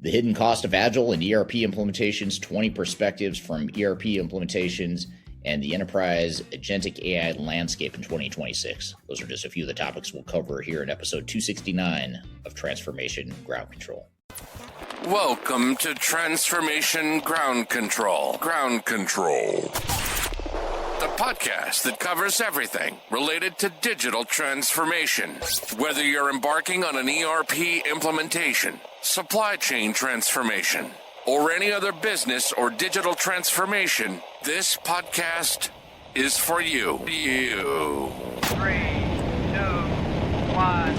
The hidden cost of Agile and ERP implementations, 20 perspectives from ERP implementations, and the enterprise Agentic AI landscape in 2026. Those are just a few of the topics we'll cover here in episode 269 of Transformation Ground Control. Welcome to Transformation Ground Control. Ground Control. The podcast that covers everything related to digital transformation. Whether you're embarking on an ERP implementation, supply chain transformation, or any other business or digital transformation, this podcast is for you. 3, 2, 1.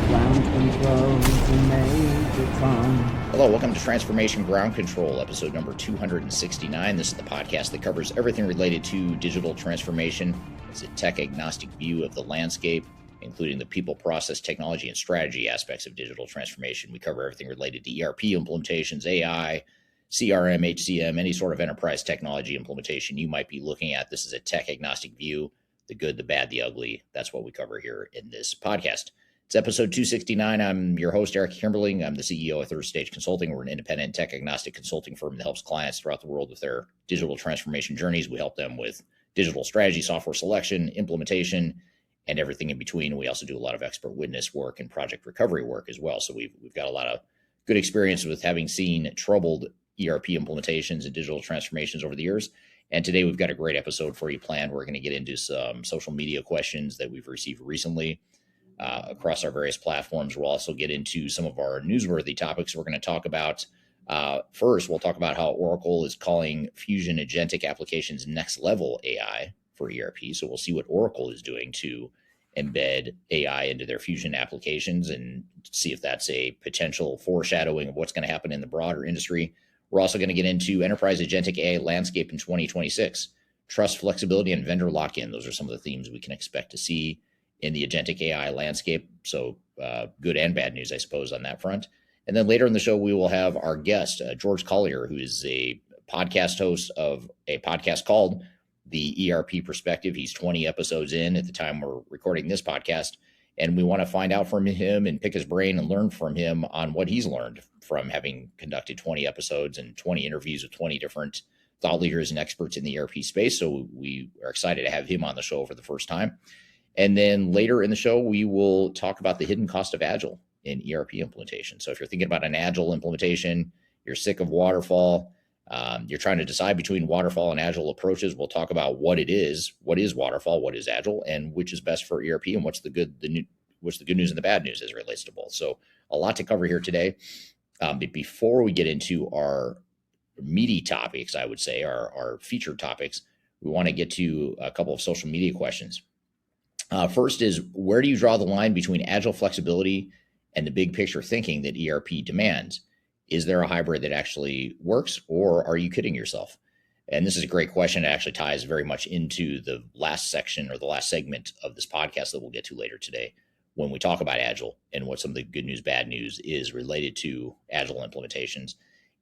Ground control to Major Tom. Hello, welcome to Transformation Ground Control, episode number 269. This is the podcast that covers everything related to digital transformation. It's a tech-agnostic view of the landscape, including the people, process, technology, and strategy aspects of digital transformation. We cover everything related to ERP implementations, AI, CRM, HCM, any sort of enterprise technology implementation you might be looking at. This is a tech-agnostic view, the good, the bad, the ugly. That's what we cover here in this podcast. It's episode 269. I'm your host, Eric Kimberling. I'm the CEO of Third Stage Consulting. We're an independent tech-agnostic consulting firm that helps clients throughout the world with their digital transformation journeys. We help them with digital strategy, software selection, implementation, and everything in between. We also do a lot of expert witness work and project recovery work as well. So we've got a lot of good experience with having seen troubled ERP implementations and digital transformations over the years. And today we've got a great episode for you planned. We're going to get into some social media questions that we've received recently across our various platforms. We'll also get into some of our newsworthy topics we're going to talk about. First, we'll talk about how Oracle is calling Fusion Agentic applications next level AI for ERP. So we'll see what Oracle is doing to embed AI into their Fusion applications and see if that's a potential foreshadowing of what's going to happen in the broader industry. We're also going to get into enterprise agentic AI landscape in 2026, trust, flexibility, and vendor lock-in. Those are some of the themes we can expect to see in the agentic AI landscape. So good and bad news, I suppose, on that front. And then later in the show, we will have our guest, George Collier, who is a podcast host of a podcast called The ERP Perspective. He's 20 episodes in at the time we're recording this podcast. And we want to find out from him and pick his brain and learn from him on what he's learned from having conducted 20 episodes and 20 interviews with 20 different thought leaders and experts in the ERP space. So we are excited to have him on the show for the first time. And then later in the show, we will talk about the hidden cost of Agile in ERP implementation. So if you're thinking about an Agile implementation, you're sick of waterfall, you're trying to decide between waterfall and Agile approaches, we'll talk about what is waterfall, what is Agile, and which is best for ERP, and what's the good news and the bad news as it relates to both. So a lot to cover here today. But before we get into our meaty topics, I would say, our featured topics, we want to get to a couple of social media questions. First is, where do you draw the line between Agile flexibility and the big picture thinking that ERP demands? Is there a hybrid that actually works, or are you kidding yourself? And this is a great question. It actually ties very much into the last section or the last segment of this podcast that we'll get to later today when we talk about Agile and what some of the good news, bad news is related to Agile implementations.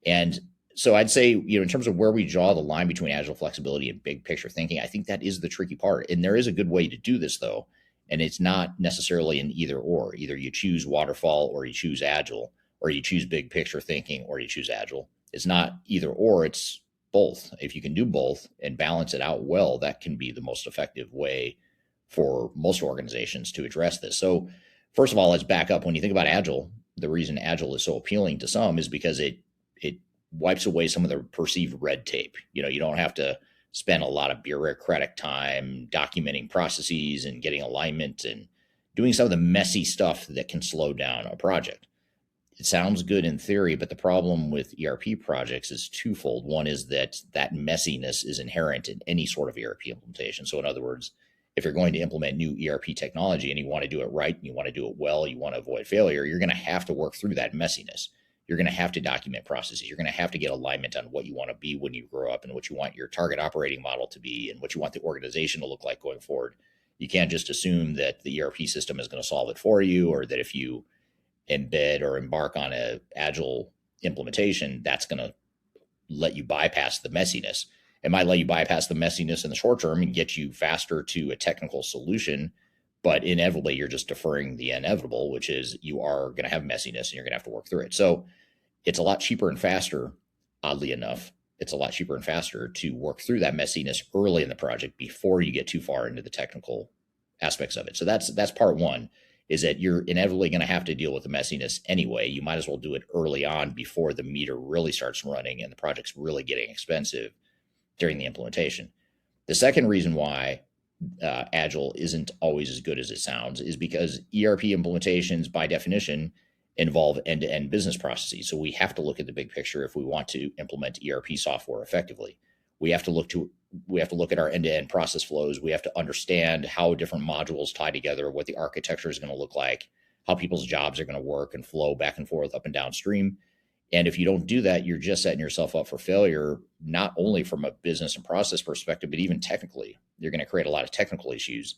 And so I'd say, in terms of where we draw the line between Agile flexibility and big picture thinking, I think that is the tricky part. And there is a good way to do this, though. And it's not necessarily an either or. Either you choose waterfall or you choose Agile, or you choose big picture thinking or you choose Agile. It's not either or, it's both. If you can do both and balance it out well, that can be the most effective way for most organizations to address this. So first of all, let's back up. When you think about Agile, the reason Agile is so appealing to some is because it wipes away some of the perceived red tape. You don't have to spend a lot of bureaucratic time documenting processes and getting alignment and doing some of the messy stuff that can slow down a project. It sounds good in theory, but the problem with ERP projects is twofold. One is that messiness is inherent in any sort of ERP implementation. So in other words, if you're going to implement new ERP technology and you want to do it right, and you want to do it well, you want to avoid failure, you're going to have to work through that messiness. You're going to have to document processes. You're going to have to get alignment on what you want to be when you grow up and what you want your target operating model to be and what you want the organization to look like going forward. You can't just assume that the ERP system is going to solve it for you, or that if you embed or embark on an Agile implementation, that's going to let you bypass the messiness. It might let you bypass the messiness in the short term and get you faster to a technical solution, but inevitably you're just deferring the inevitable, which is you are going to have messiness and you're going to have to work through it. So it's a lot cheaper and faster, oddly enough. It's a lot cheaper and faster to work through that messiness early in the project before you get too far into the technical aspects of it. So that's part one, is that you're inevitably going to have to deal with the messiness anyway. You might as well do it early on before the meter really starts running and the project's really getting expensive during the implementation. The second reason why Agile isn't always as good as it sounds is because ERP implementations, by definition, involve end-to-end business processes. So we have to look at the big picture if we want to implement ERP software effectively. We have to look at our end-to-end process flows. We have to understand how different modules tie together, what the architecture is going to look like, how people's jobs are going to work and flow back and forth up and downstream. And if you don't do that, you're just setting yourself up for failure, not only from a business and process perspective, but even technically. You're going to create a lot of technical issues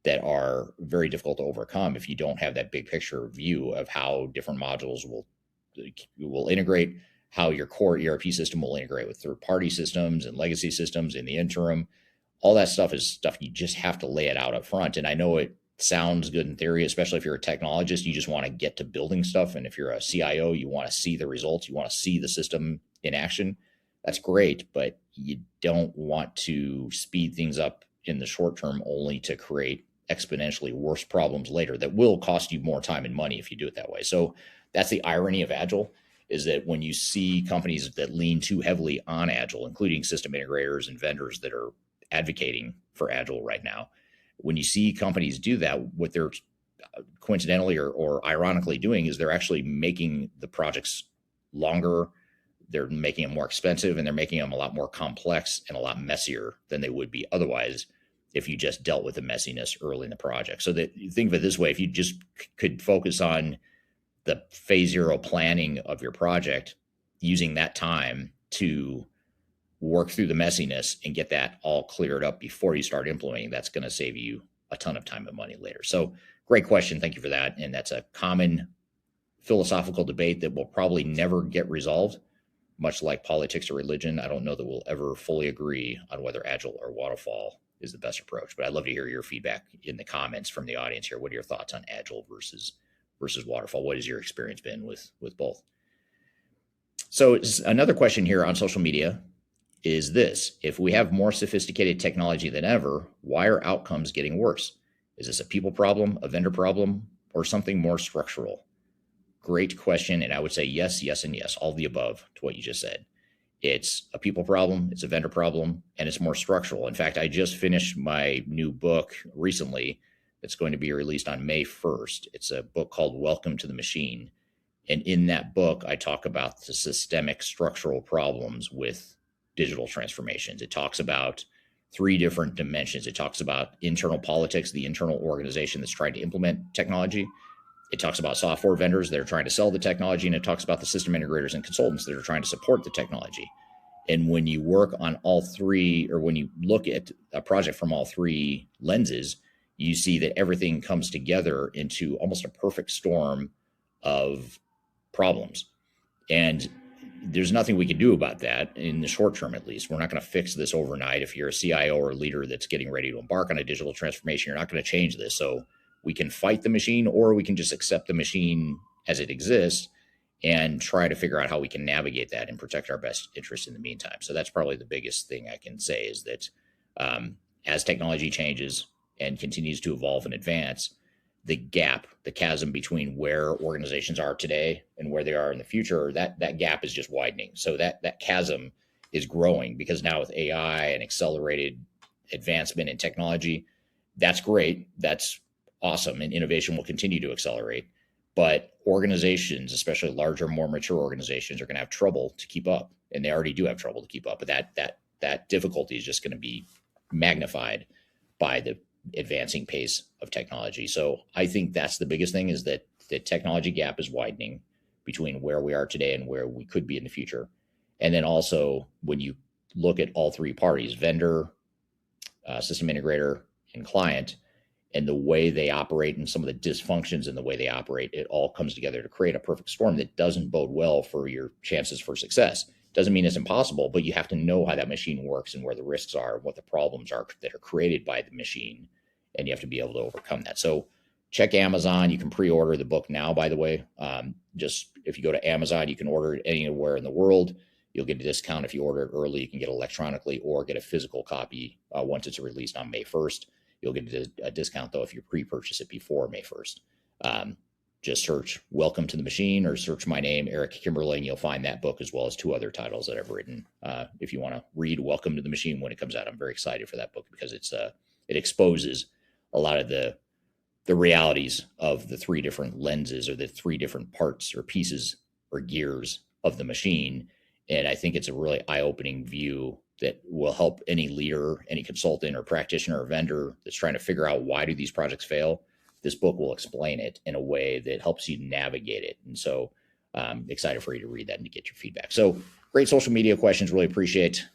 that are very difficult to overcome if you don't have that big picture view of how different modules will integrate, how your core ERP system will integrate with third-party systems and legacy systems in the interim. All that stuff is stuff you just have to lay it out up front. And I know it sounds good in theory, especially if you're a technologist. You just want to get to building stuff. And if you're a CIO, you want to see the results. You want to see the system in action. That's great, but you don't want to speed things up in the short term only to create exponentially worse problems later that will cost you more time and money if you do it that way. So that's the irony of Agile, is that when you see companies that lean too heavily on Agile, including system integrators and vendors that are advocating for Agile right now, when you see companies do that, what they're coincidentally or ironically doing is they're actually making the projects longer, they're making them more expensive, and they're making them a lot more complex and a lot messier than they would be otherwise if you just dealt with the messiness early in the project. So that you think of it this way, if you just could focus on the phase zero planning of your project, using that time to work through the messiness and get that all cleared up before you start implementing, that's going to save you a ton of time and money later. So great question. Thank you for that. And that's a common philosophical debate that will probably never get resolved, much like politics or religion. I don't know that we'll ever fully agree on whether Agile or waterfall is the best approach, but I'd love to hear your feedback in the comments from the audience here. What are your thoughts on Agile versus waterfall? What has your experience been with both? So another question here on social media is this: if we have more sophisticated technology than ever, why are outcomes getting worse? Is this a people problem, a vendor problem, or something more structural? Great question. And I would say yes, yes, and yes, all the above to what you just said. It's a people problem, it's a vendor problem, and it's more structural. In fact, I just finished my new book recently that's going to be released on May 1st. It's a book called Welcome to the Machine. And in that book, I talk about the systemic structural problems with digital transformations. It talks about 3 different dimensions. It talks about internal politics, the internal organization that's trying to implement technology. It talks about software vendors that are trying to sell the technology, and it talks about the system integrators and consultants that are trying to support the technology. And when you work on all 3, or when you look at a project from all 3 lenses, you see that everything comes together into almost a perfect storm of problems. And there's nothing we can do about that in the short term, at least. We're not going to fix this overnight. If you're a CIO or a leader that's getting ready to embark on a digital transformation, you're not going to change this. So we can fight the machine, or we can just accept the machine as it exists and try to figure out how we can navigate that and protect our best interests in the meantime. So that's probably the biggest thing I can say, is that as technology changes and continues to evolve and advance, the gap, the chasm between where organizations are today and where they are in the future, that gap is just widening. So that chasm is growing, because now with AI and accelerated advancement in technology, that's great. That's awesome. And innovation will continue to accelerate. But organizations, especially larger, more mature organizations, are going to have trouble to keep up. And they already do have trouble to keep up. But that difficulty is just going to be magnified by the advancing pace of technology. So I think that's the biggest thing, is that the technology gap is widening between where we are today and where we could be in the future. And then also, when you look at all 3 parties, vendor, system integrator, and client, and the way they operate and some of the dysfunctions in the way they operate, it all comes together to create a perfect storm that doesn't bode well for your chances for success. Doesn't mean it's impossible, but you have to know how that machine works and where the risks are, what the problems are that are created by the machine, and you have to be able to overcome that. So check Amazon. You can pre-order the book now, by the way. Just if you go to Amazon, you can order it anywhere in the world. You'll get a discount if you order it early. You can get it electronically or get a physical copy once it's released on May 1st. You'll get a discount, though, if you pre-purchase it before May 1st. Just search Welcome to the Machine or search my name, Eric Kimberly, and you'll find that book as well as 2 other titles that I've written. If you want to read Welcome to the Machine when it comes out, I'm very excited for that book because it exposes a lot of the realities of the 3 different lenses or the 3 different parts or pieces or gears of the machine. And I think it's a really eye-opening view that will help any leader, any consultant or practitioner or vendor that's trying to figure out why do these projects fail. This book will explain it in a way that helps you navigate it. And so I'm excited for you to read that and to get your feedback. So great social media questions. Really appreciate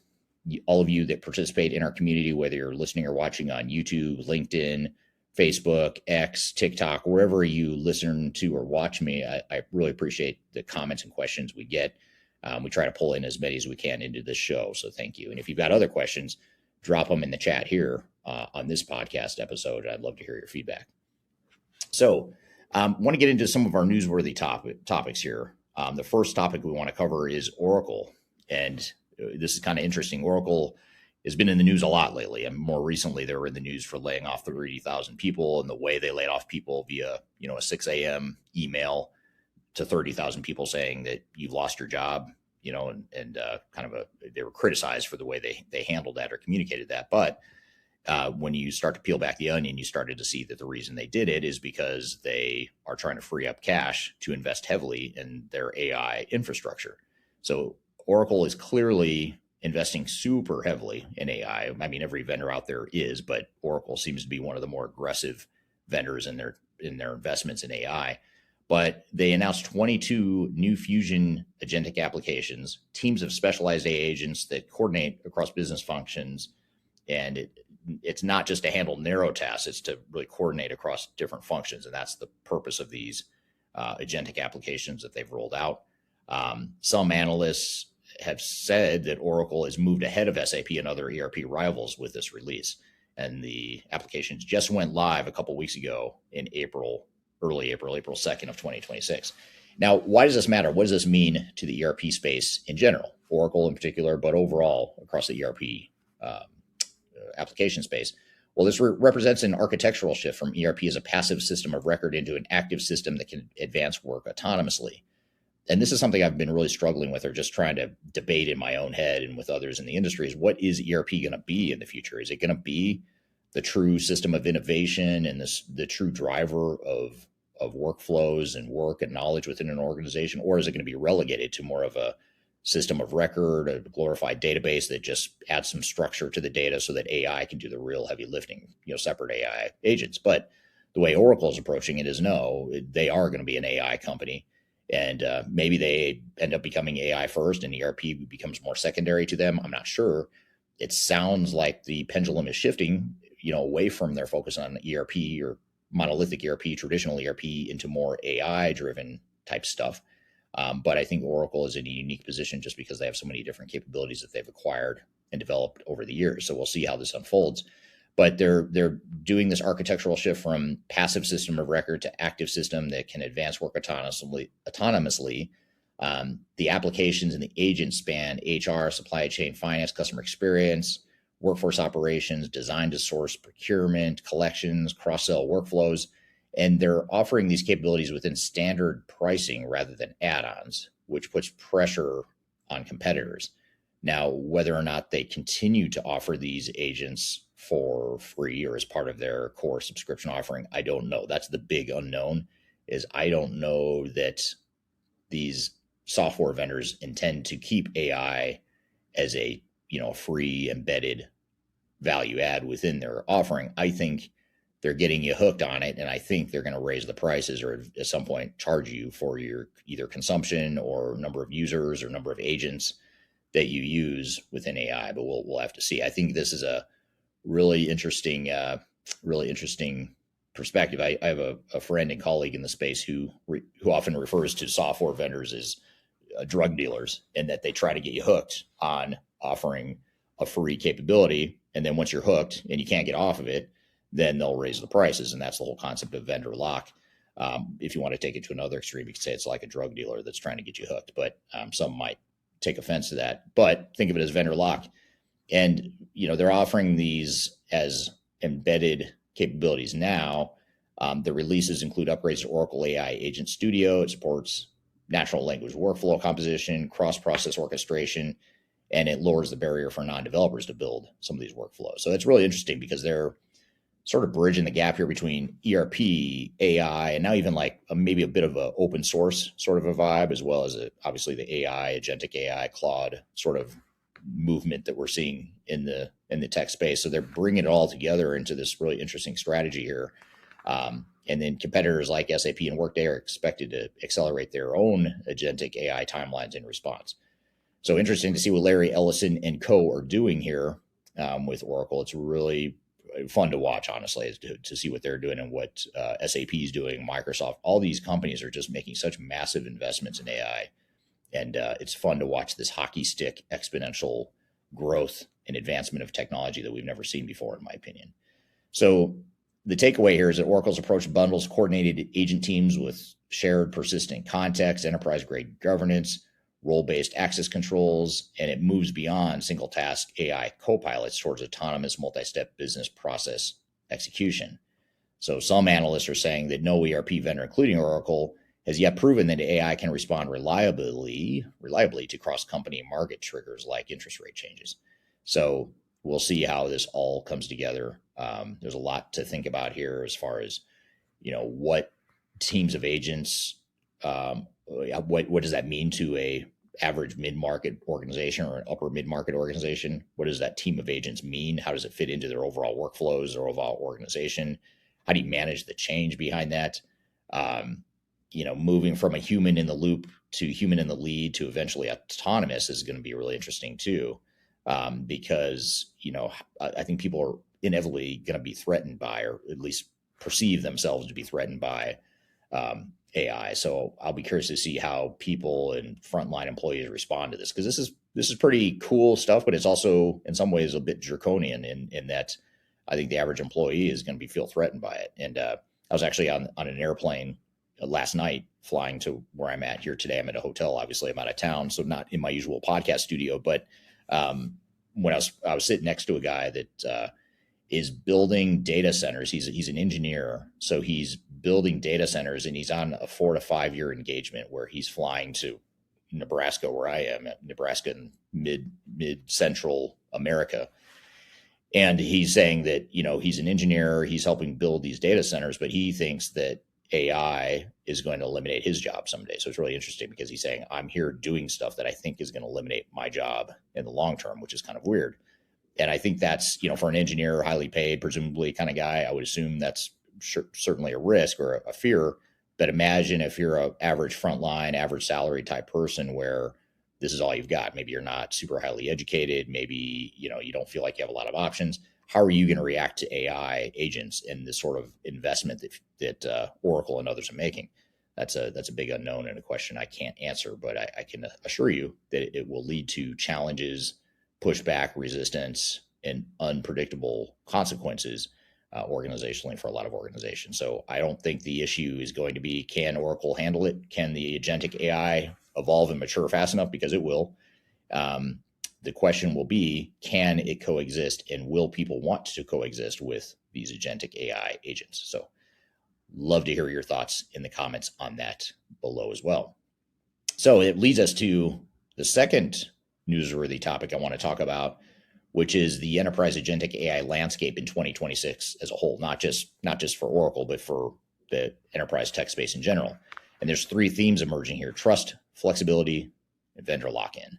all of you that participate in our community, whether you're listening or watching on YouTube, LinkedIn, Facebook, X, TikTok, wherever you listen to or watch me. I really appreciate the comments and questions we get. We try to pull in as many as we can into this show. So thank you. And if you've got other questions, drop them in the chat here on this podcast episode. I'd love to hear your feedback. So I want to get into some of our newsworthy topics here. The first topic we want to cover is Oracle. And this is kind of interesting. Oracle has been in the news a lot lately. And more recently, they were in the news for laying off 30,000 people and the way they laid off people via, a 6 a.m. email to 30,000 people saying that you've lost your job, they were criticized for the way they handled that or communicated that. But when you start to peel back the onion, you started to see that the reason they did it is because they are trying to free up cash to invest heavily in their AI infrastructure. So Oracle is clearly investing super heavily in AI. I mean, every vendor out there is, but Oracle seems to be one of the more aggressive vendors in their investments in AI. But they announced 22 new Fusion agentic applications, teams of specialized AI agents that coordinate across business functions. And it's not just to handle narrow tasks, it's to really coordinate across different functions. And that's the purpose of these agentic applications that they've rolled out. Some analysts have said that Oracle has moved ahead of SAP and other ERP rivals with this release. And the applications just went live a couple weeks ago in early April 2nd of 2026. Now, why does this matter? What does this mean to the ERP space in general? Oracle in particular, but overall across the ERP application space? Well, this represents an architectural shift from ERP as a passive system of record into an active system that can advance work autonomously. And this is something I've been really struggling with or just trying to debate in my own head and with others in the industry is what is ERP going to be in the future? Is it going to be the true system of innovation and the true driver of workflows and work and knowledge within an organization? Or is it going to be relegated to more of a system of record, a glorified database that just adds some structure to the data so that AI can do the real heavy lifting, separate AI agents? But the way Oracle is approaching it is no, they are going to be an AI company. And maybe they end up becoming AI first and ERP becomes more secondary to them. I'm not sure. It sounds like the pendulum is shifting, away from their focus on ERP or monolithic ERP, traditional ERP, into more AI-driven type stuff. But I think Oracle is in a unique position just because they have so many different capabilities that they've acquired and developed over the years. So we'll see how this unfolds. But they're doing this architectural shift from passive system of record to active system that can advance work autonomously. The applications and the agents span HR, supply chain, finance, customer experience, workforce operations, design to source, procurement, collections, cross-sell workflows. And they're offering these capabilities within standard pricing rather than add-ons, which puts pressure on competitors. Now, whether or not they continue to offer these agents for free or as part of their core subscription offering, I don't know. That's the big unknown, is I don't know that these software vendors intend to keep AI as a free embedded value add within their offering. I think they're getting you hooked on it, and I think they're going to raise the prices or at some point charge you for your either consumption or number of users or number of agents that you use within AI. But we'll have to see. I think this is a really interesting perspective. I have a friend and colleague in the space who often refers to software vendors as drug dealers, and that they try to get you hooked on offering a free capability. And then once you're hooked and you can't get off of it, then they'll raise the prices. And that's the whole concept of vendor lock. If you want to take it to another extreme, you could say it's like a drug dealer that's trying to get you hooked, but some might take offense to that. But think of it as vendor lock. And, they're offering these as embedded capabilities now. The releases include upgrades to Oracle AI Agent Studio. It supports natural language workflow composition, cross-process orchestration, and it lowers the barrier for non-developers to build some of these workflows. So that's really interesting because they're sort of bridging the gap here between ERP, AI, and now even like maybe a bit of a open source sort of a vibe, as well as obviously the AI, Agentic AI, Claude sort of movement that we're seeing in the tech space. So they're bringing it all together into this really interesting strategy here. And then competitors like SAP and Workday are expected to accelerate their own agentic AI timelines in response. So interesting to see what Larry Ellison and co are doing here with Oracle. It's really fun to watch, honestly, to see what they're doing and what SAP is doing, Microsoft. All these companies are just making such massive investments in AI. And it's fun to watch this hockey stick exponential growth and advancement of technology that we've never seen before, in my opinion. So the takeaway here is that Oracle's approach bundles coordinated agent teams with shared persistent context, enterprise-grade governance, role-based access controls, and it moves beyond single-task AI copilots towards autonomous multi-step business process execution. So some analysts are saying that no ERP vendor, including Oracle, has yet proven that AI can respond reliably to cross-company market triggers like interest rate changes. So we'll see how this all comes together. There's a lot to think about here as far as, what teams of agents, what does that mean to a average mid-market organization or an upper mid-market organization? What does that team of agents mean? How does it fit into their overall workflows, their overall organization? How do you manage the change behind that? Moving from a human in the loop to human in the lead to eventually autonomous is going to be really interesting too. Because, I think people are inevitably going to be threatened by, or at least perceive themselves to be threatened by AI. So I'll be curious to see how people and frontline employees respond to this, because this is pretty cool stuff, but it's also in some ways a bit draconian in that I think the average employee is going to feel threatened by it. And I was actually on an airplane last night flying to where I'm at here today. I'm at a hotel. Obviously, I'm out of town, so not in my usual podcast studio, but when I was sitting next to a guy that is building data centers. He's an engineer, so he's building data centers, and he's on a 4 to 5 year engagement where he's flying to Nebraska, where I am, at Nebraska in mid central America. And he's saying that, he's an engineer, he's helping build these data centers, but he thinks that AI is going to eliminate his job someday. So it's really interesting because he's saying, I'm here doing stuff that I think is going to eliminate my job in the long term, which is kind of weird. And I think that's, for an engineer, highly paid, presumably kind of guy, I would assume that's certainly a risk or a fear. But imagine if you're an average frontline, average salary type person where this is all you've got. Maybe you're not super highly educated. Maybe, you don't feel like you have a lot of options. How are you going to react to AI agents and this sort of investment that Oracle and others are making? That's a big unknown and a question I can't answer, but I can assure you that it will lead to challenges, pushback, resistance, and unpredictable consequences organizationally for a lot of organizations. So I don't think the issue is going to be, can Oracle handle it? Can the agentic AI evolve and mature fast enough? Because it will. The question will be, can it coexist, and will people want to coexist with these agentic AI agents? So love to hear your thoughts in the comments on that below as well. So it leads us to the second newsworthy topic I want to talk about, which is the enterprise agentic AI landscape in 2026 as a whole, not just for Oracle, but for the enterprise tech space in general. And there's 3 themes emerging here: trust, flexibility, and vendor lock-in.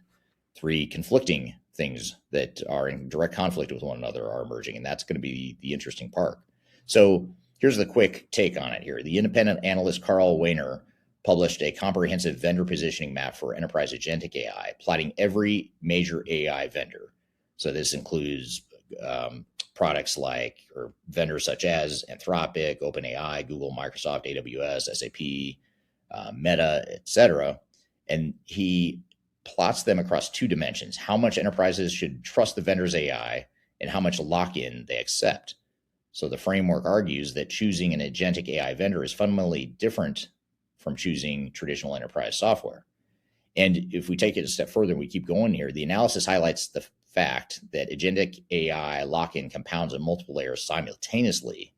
3 conflicting things that are in direct conflict with one another are emerging, and that's going to be the interesting part. So here's the quick take on it here. The independent analyst Carl Weiner published a comprehensive vendor positioning map for enterprise agentic AI, plotting every major AI vendor. So this includes products like, or vendors such as Anthropic, OpenAI, Google, Microsoft, AWS, SAP, Meta, etc. And he plots them across 2 dimensions: how much enterprises should trust the vendor's AI and how much lock-in they accept. So the framework argues that choosing an agentic AI vendor is fundamentally different from choosing traditional enterprise software. And if we take it a step further and we keep going here, the analysis highlights the fact that agentic AI lock-in compounds on multiple layers simultaneously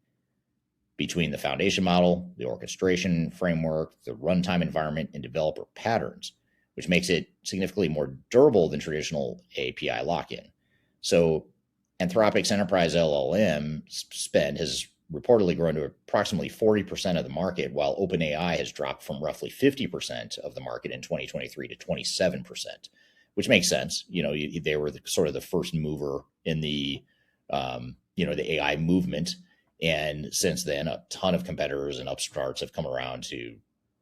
between the foundation model, the orchestration framework, the runtime environment, and developer patterns, which makes it significantly more durable than traditional API lock-in. So Anthropic's enterprise LLM spend has reportedly grown to approximately 40% of the market, while OpenAI has dropped from roughly 50% of the market in 2023 to 27%, which makes sense. They were sort of the first mover in the AI movement. And since then, a ton of competitors and upstarts have come around to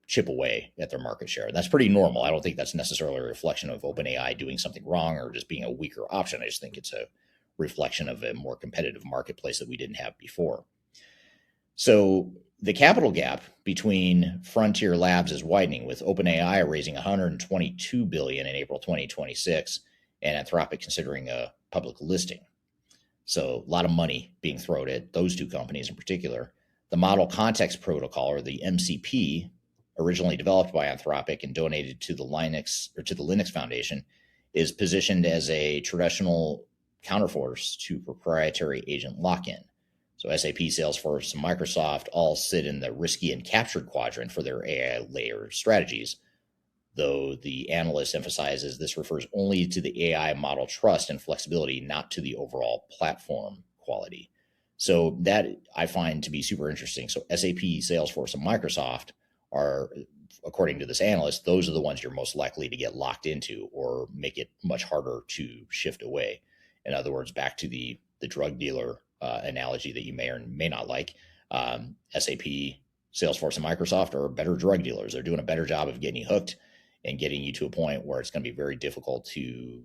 chip away at their market share. And that's pretty normal. I don't think that's necessarily a reflection of OpenAI doing something wrong or just being a weaker option. I just think it's a reflection of a more competitive marketplace that we didn't have before. So the capital gap between frontier labs is widening, with OpenAI raising $122 billion in April 2026 and Anthropic considering a public listing. So a lot of money being thrown at those two companies in particular. The Model Context Protocol, or the MCP, originally developed by Anthropic and donated to the Linux Foundation, is positioned as a traditional counterforce to proprietary agent lock-in. So SAP, Salesforce, and Microsoft all sit in the risky and captured quadrant for their AI layer strategies, though the analyst emphasizes this refers only to the AI model trust and flexibility, not to the overall platform quality. So that I find to be super interesting. So SAP, Salesforce, and Microsoft are, according to this analyst, those are the ones you're most likely to get locked into or make it much harder to shift away. In other words, back to the drug dealer analogy that you may or may not like, SAP, Salesforce, and Microsoft are better drug dealers. They're doing a better job of getting you hooked and getting you to a point where it's going to be very difficult to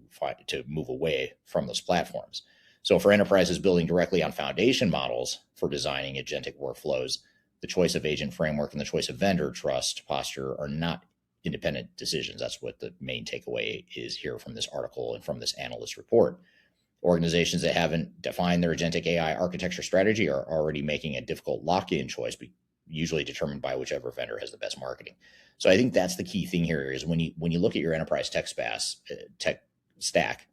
move away from those platforms. So for enterprises building directly on foundation models for designing agentic workflows, the choice of agent framework and the choice of vendor trust posture are not independent decisions. That's what the main takeaway is here from this article and from this analyst report. Organizations that haven't defined their agentic AI architecture strategy are already making a difficult lock-in choice, usually determined by whichever vendor has the best marketing. So I think that's the key thing here is when you look at your enterprise tech stack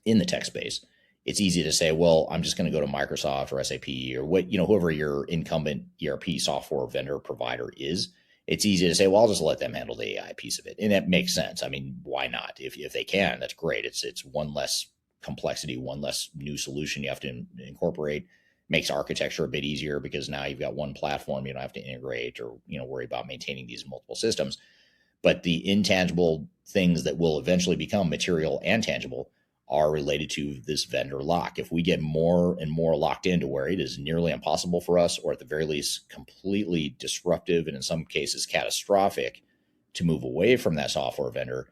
in the tech space, it's easy to say, well, I'm just going to go to Microsoft or SAP or whoever your incumbent ERP software vendor provider is. It's easy to say, well, I'll just let them handle the AI piece of it. And that makes sense. I mean, why not? If they can, that's great. It's one less complexity, one less new solution you have to incorporate. Makes architecture a bit easier because now you've got one platform. You don't have to integrate or worry about maintaining these multiple systems. But the intangible things that will eventually become material and tangible are related to this vendor lock. If we get more and more locked into where it is nearly impossible for us, or at the very least completely disruptive and in some cases catastrophic, to move away from that software vendor,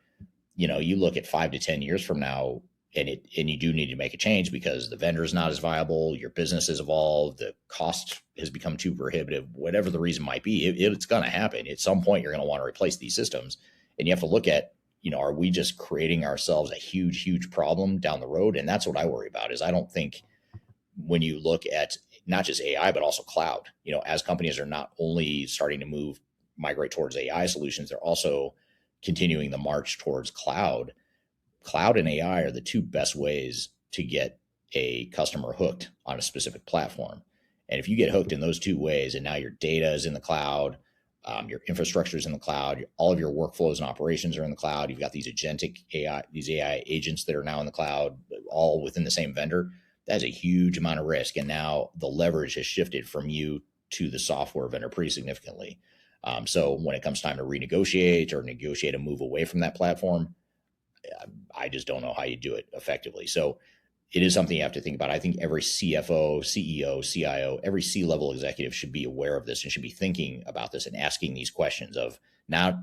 you look at 5 to 10 years from now, and you do need to make a change because the vendor is not as viable, your business has evolved, the cost has become too prohibitive, whatever the reason might be, it's going to happen. At some point, you're going to want to replace these systems, and you have to look at, are we just creating ourselves a huge, huge problem down the road? And that's what I worry about. Is I don't think when you look at not just AI, but also cloud, as companies are not only starting to migrate towards AI solutions, they're also continuing the march towards cloud. Cloud and AI are the two best ways to get a customer hooked on a specific platform. And if you get hooked in those two ways, and now your data is in the cloud, your infrastructure is in the cloud, all of your workflows and operations are in the cloud, you've got these agentic AI, these AI agents that are now in the cloud, all within the same vendor, that's a huge amount of risk. And now the leverage has shifted from you to the software vendor pretty significantly. So when it comes time to renegotiate or negotiate a move away from that platform, I just don't know how you do it effectively. So it is something you have to think about. I think every CFO, CEO, CIO, every C-level executive should be aware of this and should be thinking about this and asking these questions of, now,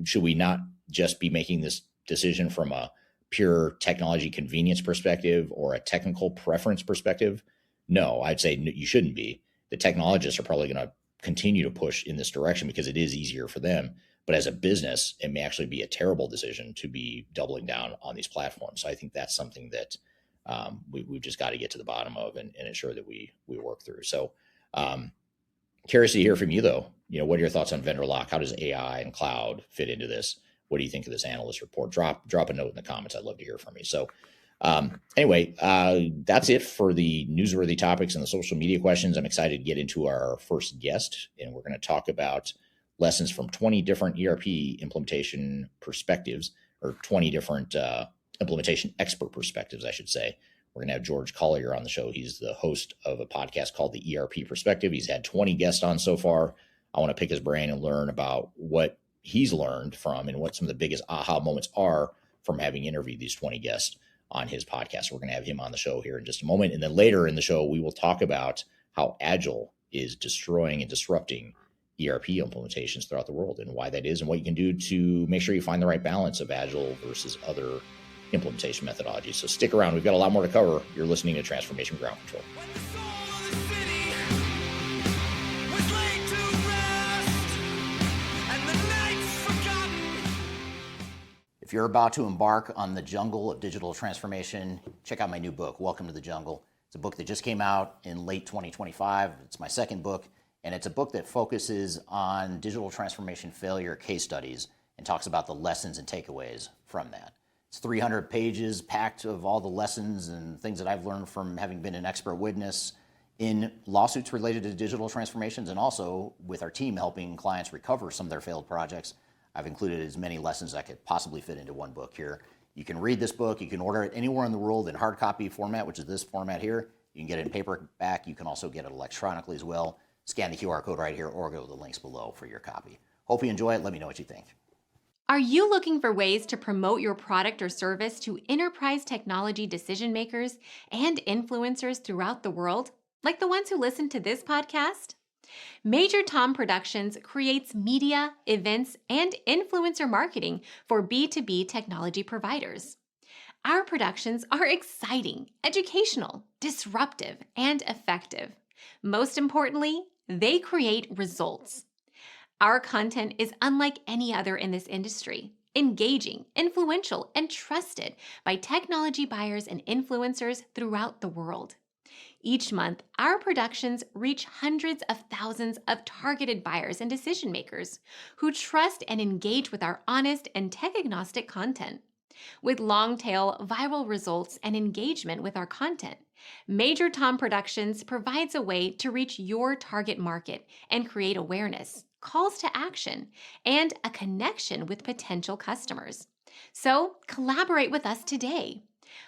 should we not just be making this decision from a pure technology convenience perspective or a technical preference perspective? No, I'd say you shouldn't be. The technologists are probably going to continue to push in this direction because it is easier for them. But as a business, it may actually be a terrible decision to be doubling down on these platforms. So I think that's something that we've just got to get to the bottom of and ensure that we work through. So curious to hear from you, though. What are your thoughts on vendor lock? How does AI and cloud fit into this? What do you think of this analyst report? Drop a note in the comments. I'd love to hear from you. So anyway, that's it for the newsworthy topics and the social media questions. I'm excited to get into our first guest, and we're going to talk about lessons from 20 different ERP implementation perspectives, or 20 different implementation expert perspectives, I should say. We're going to have George Collier on the show. He's the host of a podcast called the ERP Perspective. He's had 20 guests on so far. I want to pick his brain and learn about what he's learned from and what some of the biggest aha moments are from having interviewed these 20 guests on his podcast. So we're going to have him on the show here in just a moment. And then later in the show, we will talk about how Agile is destroying and disrupting ERP implementations throughout the world and why that is and what you can do to make sure you find the right balance of Agile versus other implementation methodologies. So stick around. We've got a lot more to cover. You're listening to Transformation Ground Control. If you're about to embark on the jungle of digital transformation, check out my new book, Welcome to the Jungle. It's a book that just came out in late 2025. It's my second book, and it's a book that focuses on digital transformation failure case studies and talks about the lessons and takeaways from that. It's 300 pages packed of all the lessons and things that I've learned from having been an expert witness in lawsuits related to digital transformations, and also with our team helping clients recover some of their failed projects. I've included as many lessons I could possibly fit into one book here. You can read this book. You can order it anywhere in the world in hard copy format, which is this format here. You can get it in paperback. You can also get it electronically as well. Scan the QR code right here or go to the links below for your copy. Hope you enjoy it. Let me know what you think. Are you looking for ways to promote your product or service to enterprise technology decision makers and influencers throughout the world, like the ones who listen to this podcast? Major Tom Productions creates media, events, and influencer marketing for B2B technology providers. Our productions are exciting, educational, disruptive, and effective. Most importantly, they create results. Our content is unlike any other in this industry, engaging, influential, and trusted by technology buyers and influencers throughout the world. Each month, our productions reach hundreds of thousands of targeted buyers and decision makers who trust and engage with our honest and tech-agnostic content. With long-tail viral results and engagement with our content, Major Tom Productions provides a way to reach your target market and create awareness, calls to action, and a connection with potential customers. So collaborate with us today.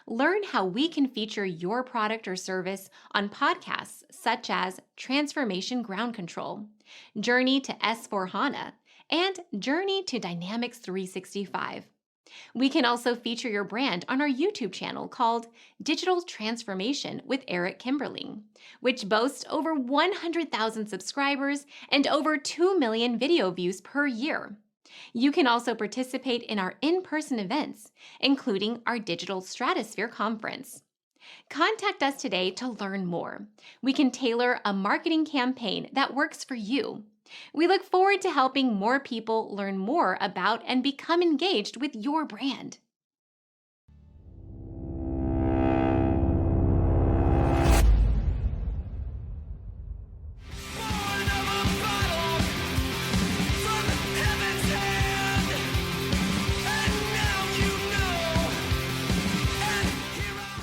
Learn how we can feature your product or service on podcasts such as Transformation Ground Control, Journey to S/4HANA, and Journey to Dynamics 365. We can also feature your brand on our YouTube channel called Digital Transformation with Eric Kimberling, which boasts over 100,000 subscribers and over 2 million video views per year. You can also participate in our in-person events, including our Digital Stratosphere Conference. Contact us today to learn more. We can tailor a marketing campaign that works for you. We look forward to helping more people learn more about and become engaged with your brand.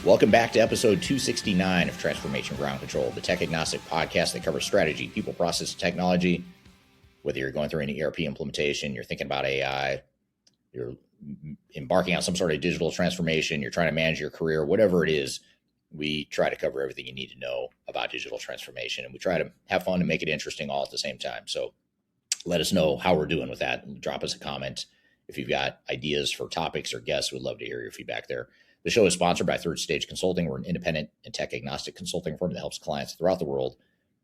Welcome back to episode 269 of Transformation Ground Control, the tech-agnostic podcast that covers strategy, people, process, and technology. Whether you're going through an ERP implementation, you're thinking about AI, you're embarking on some sort of digital transformation, you're trying to manage your career, whatever it is, we try to cover everything you need to know about digital transformation. And we try to have fun and make it interesting all at the same time. So let us know how we're doing with that. Drop us a comment. If you've got ideas for topics or guests, we'd love to hear your feedback there. The show is sponsored by Third Stage Consulting. We're an independent and tech-agnostic consulting firm that helps clients throughout the world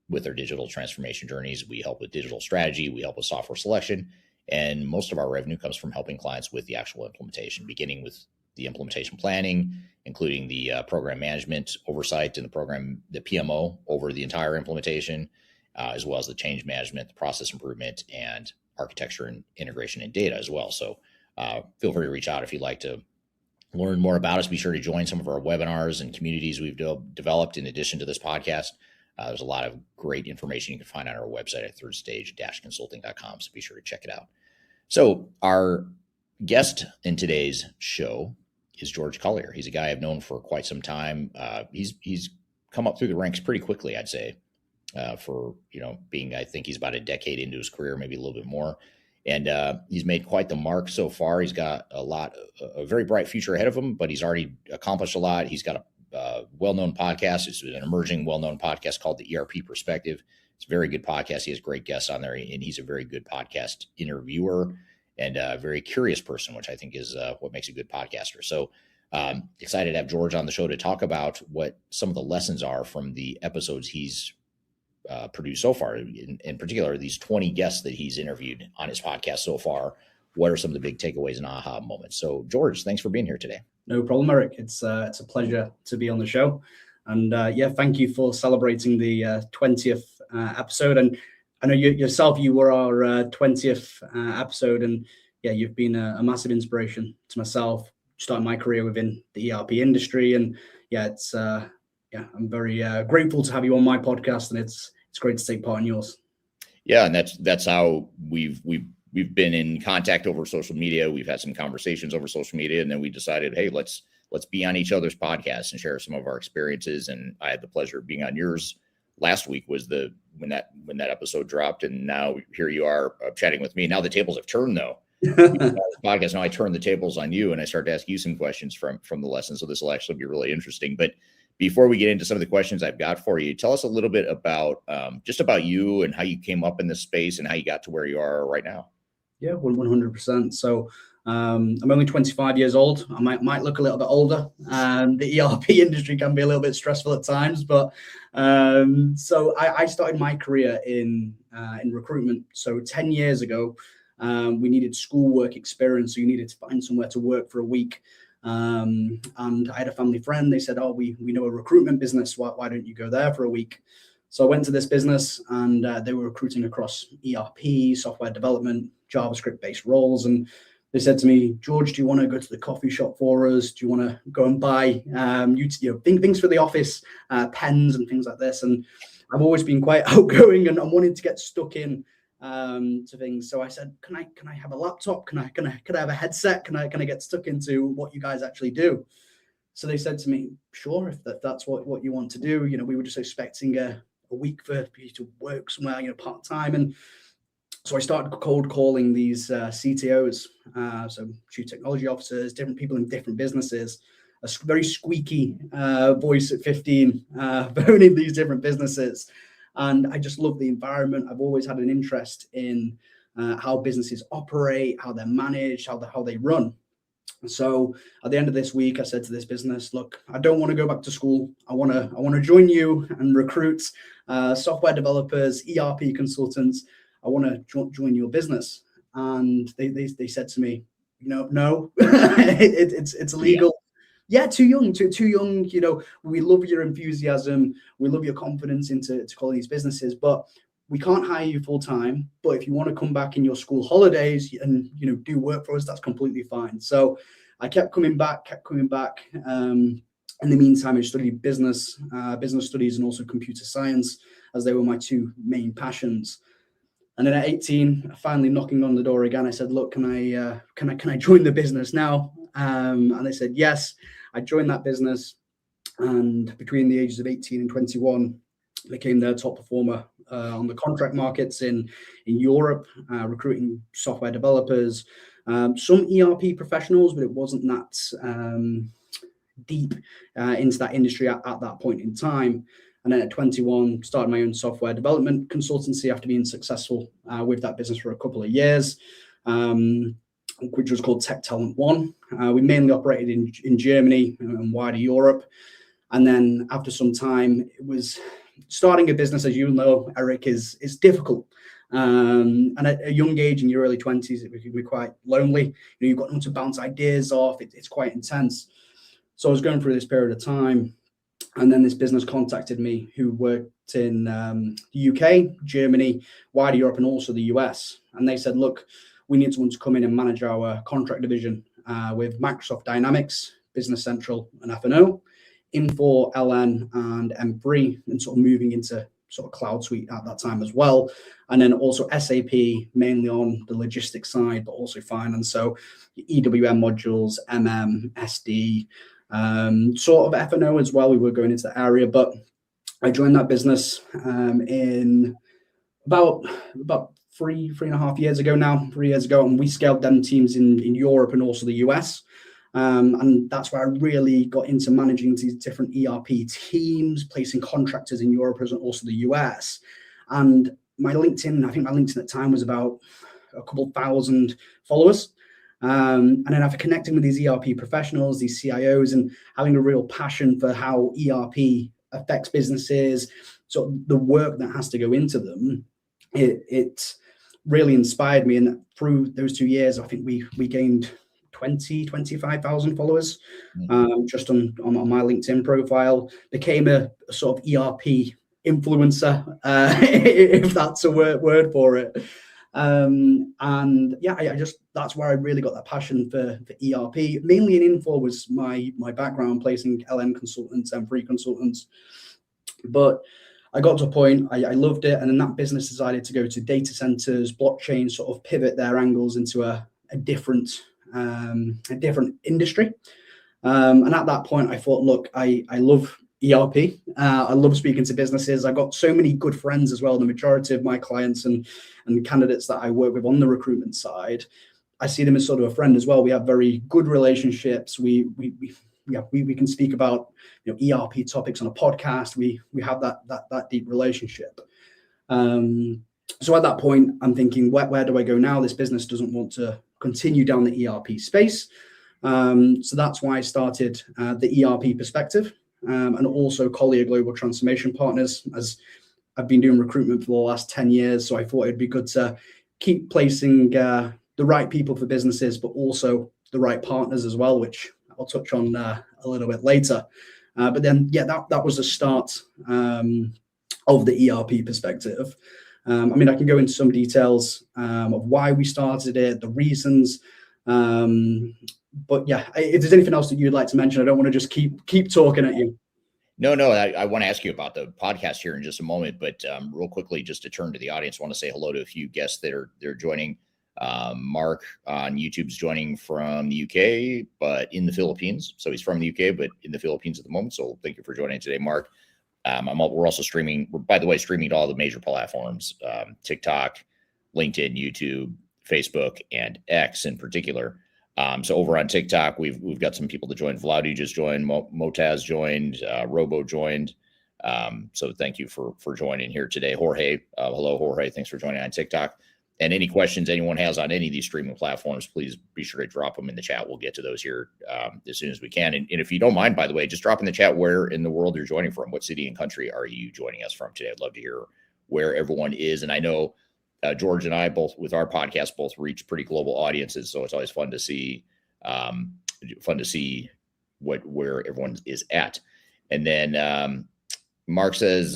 with their digital transformation journeys. We help with digital strategy. We help with software selection. And most of our revenue comes from helping clients with the actual implementation, beginning with the implementation planning, including the program management oversight and the PMO over the entire implementation, as well as the change management, the process improvement, and architecture and integration and data as well. So feel free to reach out if you'd like to learn more about us, be sure to join some of our webinars and communities we've developed in addition to this podcast. There's a lot of great information you can find on our website at thirdstage-consulting.com. So be sure to check it out. So our guest in today's show is George Collier. He's a guy I've known for quite some time. He's come up through the ranks pretty quickly, I'd say, for being, I think he's about a decade into his career, maybe a little bit more. And he's made quite the mark so far. He's got a very bright future ahead of him, but he's already accomplished a lot. He's got a well-known podcast. It's an emerging, well-known podcast called the ERP Perspective. It's a very good podcast. He has great guests on there, and he's a very good podcast interviewer and a very curious person, which I think is what makes a good podcaster. So excited to have George on the show to talk about what some of the lessons are from the episodes he's produced so far. In particular, these 20 guests that he's interviewed on his podcast so far. What are some of the big takeaways and aha moments? So, George, thanks for being here today. No problem, Eric. It's a pleasure to be on the show. And thank you for celebrating the 20th episode. And I know you were our 20th episode. And you've been a massive inspiration to myself, starting my career within the ERP industry. And I'm very grateful to have you on my podcast, and it's great to take part in yours. Yeah, and that's how we've been in contact over social media. We've had some conversations over social media, and then we decided, hey, let's be on each other's podcasts and share some of our experiences. And I had the pleasure of being on yours last week. Was when that episode dropped, and now here you are chatting with me. Now the tables have turned, though. Podcast. Now I turn the tables on you, and I start to ask you some questions from the lesson. So this will actually be really interesting. But before we get into some of the questions I've got for you, tell us a little bit about just about you and how you came up in this space and how you got to where you are right now. Yeah, 100%. So I'm only 25 years old. I might look a little bit older. The ERP industry can be a little bit stressful at times, but so I started my career in recruitment. So 10 years ago, we needed schoolwork experience. So you needed to find somewhere to work for a week. And I had a family friend. They said, oh, we know a recruitment business. Why don't you go there for a week? So I went to this business, and they were recruiting across ERP, software development, JavaScript-based roles. And they said to me, George, do you want to go to the coffee shop for us? Do you want to go and buy things for the office, pens and things like this? And I've always been quite outgoing and wanted to get stuck in to things. So I said, can I have a laptop? Can I have a headset? Can I get stuck into what you guys actually do? So they said to me, sure, if that's what you want to do. We were just expecting a week for you to work somewhere, part-time. And so I started cold calling these CTOs, so chief technology officers, different people in different businesses, a very squeaky voice at 15, phoning these different businesses. And I just love the environment. I've always had an interest in how businesses operate, how they're managed, how they run. So at the end of this week, I said to this business, look, I don't want to go back to school. I want to join you and recruit software developers, ERP consultants. I want to join your business. And they said to me, no, it's illegal. Yeah, too young. We love your enthusiasm. We love your confidence into calling these businesses, but we can't hire you full time. But if you want to come back in your school holidays and do work for us, that's completely fine. So I kept coming back. In the meantime, I studied business studies, and also computer science, as they were my two main passions. And then at 18, finally knocking on the door again, I said, look, can I join the business now? And they said, yes. I joined that business, and between the ages of 18 and 21, became their top performer on the contract markets in Europe, recruiting software developers, some ERP professionals, but it wasn't that deep into that industry at that point in time. And then at 21, started my own software development consultancy after being successful with that business for a couple of years, which was called Tech Talent One. We mainly operated in Germany and wider Europe. And then after some time, it was starting a business, as you know, Eric, is difficult. And at a young age, in your early 20s, it can be quite lonely. You've got no one to bounce ideas off. It's quite intense. So I was going through this period of time. And then this business contacted me, who worked in the UK, Germany, wider Europe, and also the US. And they said, look, we need someone to come in and manage our contract division with Microsoft Dynamics, Business Central, and F&O, Infor, LN, and M3, and sort of moving into sort of Cloud Suite at that time as well. And then also SAP, mainly on the logistics side, but also finance. So EWM modules, SD, sort of F&O as well. We were going into that area, but I joined that business in about 3.5 years ago now, 3 years ago, and we scaled them teams in Europe and also the US. And that's where I really got into managing these different ERP teams, placing contractors in Europe and also the US. And my LinkedIn, I think my LinkedIn at the time was about a couple thousand followers. And then after connecting with these ERP professionals, these CIOs, and having a real passion for how ERP affects businesses, so the work that has to go into them, it really inspired me. And through those 2 years, I think we gained 25,000 followers just on my LinkedIn profile. Became a sort of ERP influencer, if that's a word for it. And yeah, I just, that's where I really got that passion for ERP. Mainly in Infor was my background, placing LN consultants and free consultants. But I got to a point, I loved it. And then that business decided to go to data centers, blockchain, sort of pivot their angles into a different industry. And at that point, I thought, look, I love ERP. I love speaking to businesses. I've got so many good friends as well. The majority of my clients and candidates that I work with on the recruitment side, I see them as sort of a friend as well. We have very good relationships. We can speak about ERP topics on a podcast. We have that deep relationship. So at that point, I'm thinking, where do I go now? This business doesn't want to continue down the ERP space. So that's why I started the ERP Perspective, and also Collier Global Transformation Partners, as I've been doing recruitment for the last 10 years. So I thought it'd be good to keep placing the right people for businesses, but also the right partners as well, which I'll touch on a little bit later. But then, yeah, that was the start of the ERP Perspective. I mean, I can go into some details of why we started it, the reasons. But yeah, if there's anything else that you'd like to mention, I don't want to just keep talking at you. No, I want to ask you about the podcast here in just a moment, but real quickly, just to turn to the audience, I want to say hello to a few guests that are joining. Mark on YouTube's joining from the UK, but in the Philippines. So he's from the UK, but in the Philippines at the moment. So thank you for joining today, Mark. We're also streaming, by the way, streaming to all the major platforms, TikTok, LinkedIn, YouTube, Facebook, and X in particular. So over on TikTok, we've got some people that joined. Vlaudi just joined, Motaz joined, Robo joined. So thank you for joining here today. Jorge, hello, Jorge. Thanks for joining on TikTok. And any questions anyone has on any of these streaming platforms, please be sure to drop them in the chat. We'll get to those here as soon as we can. And if you don't mind, by the way, just drop in the chat where in the world you're joining from. What city and country are you joining us from today? I'd love to hear where everyone is. And I know George and I both, with our podcast, both reach pretty global audiences. So it's always fun to see where everyone is at. And then Mark says,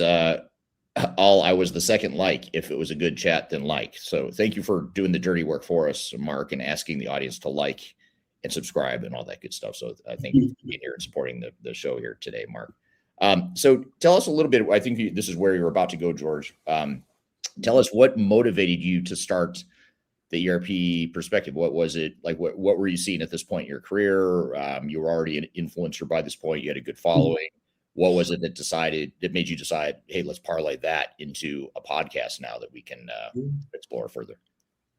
I was the second like. If it was a good chat, then like. So thank you for doing the dirty work for us, Mark, and asking the audience to like and subscribe and all that good stuff. So I think being here and supporting the show here today, Mark. So tell us a little bit. I think this is where you're about to go, George. Tell us what motivated you to start the ERP Perspective. What was it like? What were you seeing at this point in your career? You were already an influencer by this point. You had a good following. What was it that made you decide, hey, let's parlay that into a podcast now that we can explore further?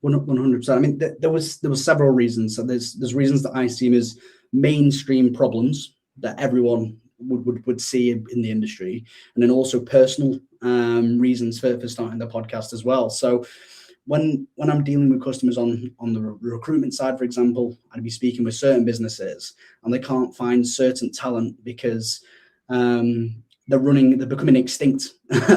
100%. I mean, there was several reasons. So there's reasons that I see as mainstream problems that everyone would see in the industry, and then also personal reasons for starting the podcast as well. So when I'm dealing with customers on the recruitment side, for example, I'd be speaking with certain businesses and they can't find certain talent because they're becoming extinct.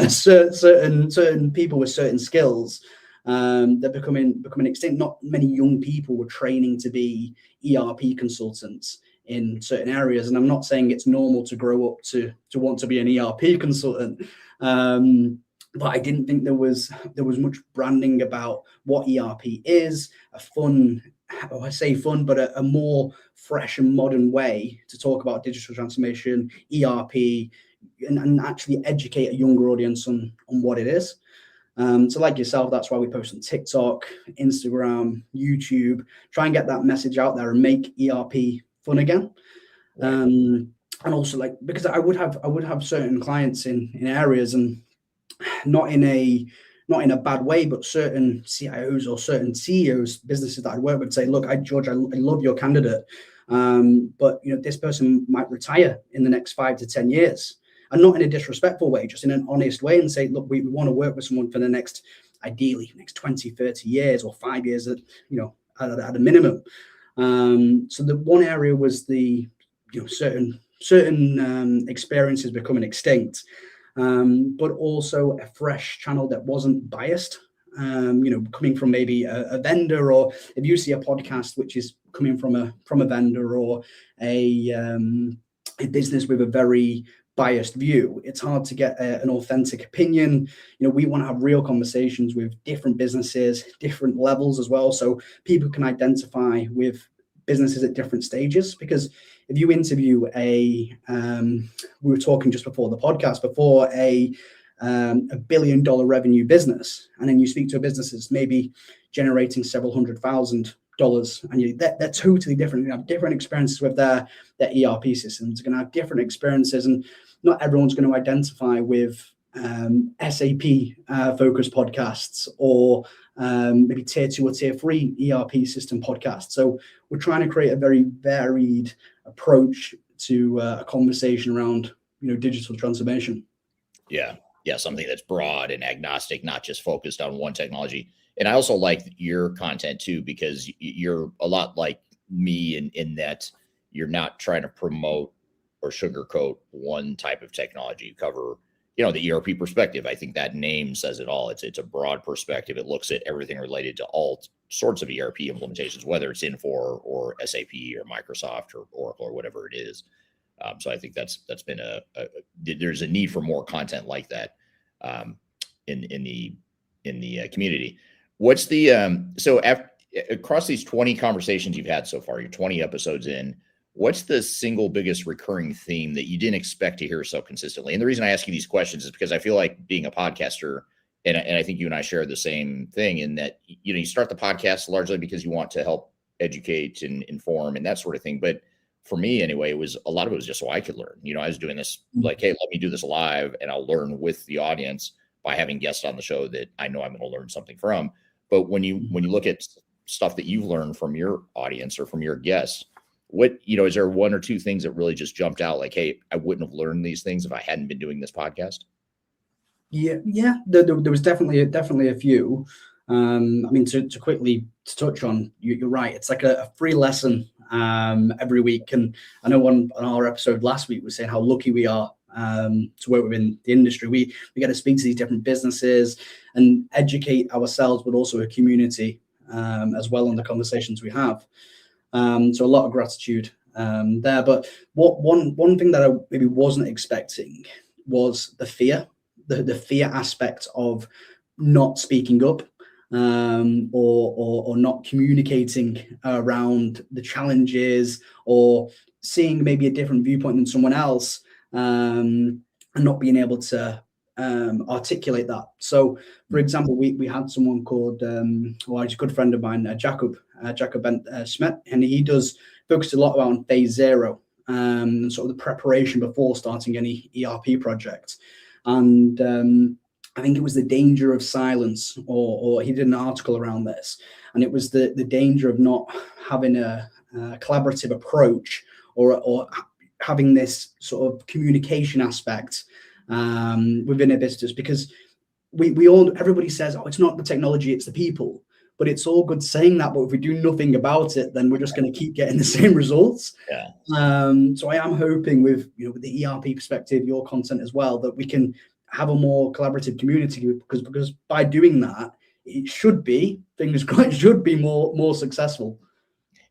certain people with certain skills, they're becoming extinct. Not many young people were training to be ERP consultants in certain areas. And I'm not saying it's normal to grow up to want to be an ERP consultant. But I didn't think there was much branding about what ERP is, a fun I say fun, but a more fresh and modern way to talk about digital transformation, ERP, and actually educate a younger audience on what it is. So like yourself, that's why we post on TikTok, Instagram, YouTube, try and get that message out there and make ERP fun again. Right. And also, like, because I would have certain clients in areas, and not in a bad way, but certain CIOs or certain CEOs, businesses that I work with say, look, George, I love your candidate, but this person might retire in the next 5 to 10 years, and not in a disrespectful way, just in an honest way, and say, look, we want to work with someone for the next, ideally, next 20, 30 years or 5 years at a minimum. So the one area was the certain experiences becoming extinct, but also a fresh channel that wasn't biased, coming from maybe a vendor, or if you see a podcast which is coming from a vendor or a business with a very biased view, it's hard to get an authentic opinion. We want to have real conversations with different businesses, different levels as well, so people can identify with businesses at different stages. Because if you interview we were talking just before the podcast, before a $1 billion revenue business, and then you speak to a business that's maybe generating several $100,000, and they're totally different. You have different experiences with their ERP systems. They're going to have different experiences, and not everyone's going to identify with SAP focused podcasts, or maybe tier 2 or tier 3 ERP system podcasts. So we're trying to create a very varied approach to a conversation around digital transformation. Yeah, something that's broad and agnostic, not just focused on one technology. And I also like your content too, because you're a lot like me in that you're not trying to promote or sugarcoat one type of technology. You cover the ERP perspective. I think that name says it all. It's a broad perspective. It looks at everything related to all sorts of ERP implementations, whether it's Infor or SAP or Microsoft or Oracle or whatever it is. So I think that's been there's a need for more content like that in the community. What's the so across these 20 conversations you've had so far, you're 20 episodes in, what's the single biggest recurring theme that you didn't expect to hear so consistently? And the reason I ask you these questions is because I feel like being a podcaster, and I think you and I share the same thing, in that, you start the podcast largely because you want to help educate and inform and that sort of thing. But for me anyway, a lot of it was just so I could learn. I was doing this like, hey, let me do this live and I'll learn with the audience by having guests on the show that I know I'm going to learn something from. But when you look at stuff that you've learned from your audience or from your guests, what, is there one or two things that really just jumped out like, hey, I wouldn't have learned these things if I hadn't been doing this podcast? Yeah. There was definitely a few. To quickly touch on, you're right. It's like a free lesson every week. And I know on our episode last week, we were saying how lucky we are to work within the industry. We get to speak to these different businesses and educate ourselves, but also a community as well in the conversations we have. So a lot of gratitude there. But one thing that I maybe wasn't expecting was the fear aspect of not speaking up, or not communicating around the challenges, or seeing maybe a different viewpoint than someone else, and not being able to articulate that. So, for example, we had someone called, he's a good friend of mine, Jacob Schmidt, and he does focus a lot on phase 0, sort of the preparation before starting any ERP project. And I think it was the danger of silence, or he did an article around this, and it was the danger of not having a collaborative approach, or having this sort of communication aspect within a business, because everybody says, oh, it's not the technology, it's the people. But it's all good saying that, but if we do nothing about it, then we're just going to keep getting the same results. Yeah. So I am hoping with the ERP perspective, your content as well, that we can have a more collaborative community, because by doing that, it should be, fingers crossed, should be more successful.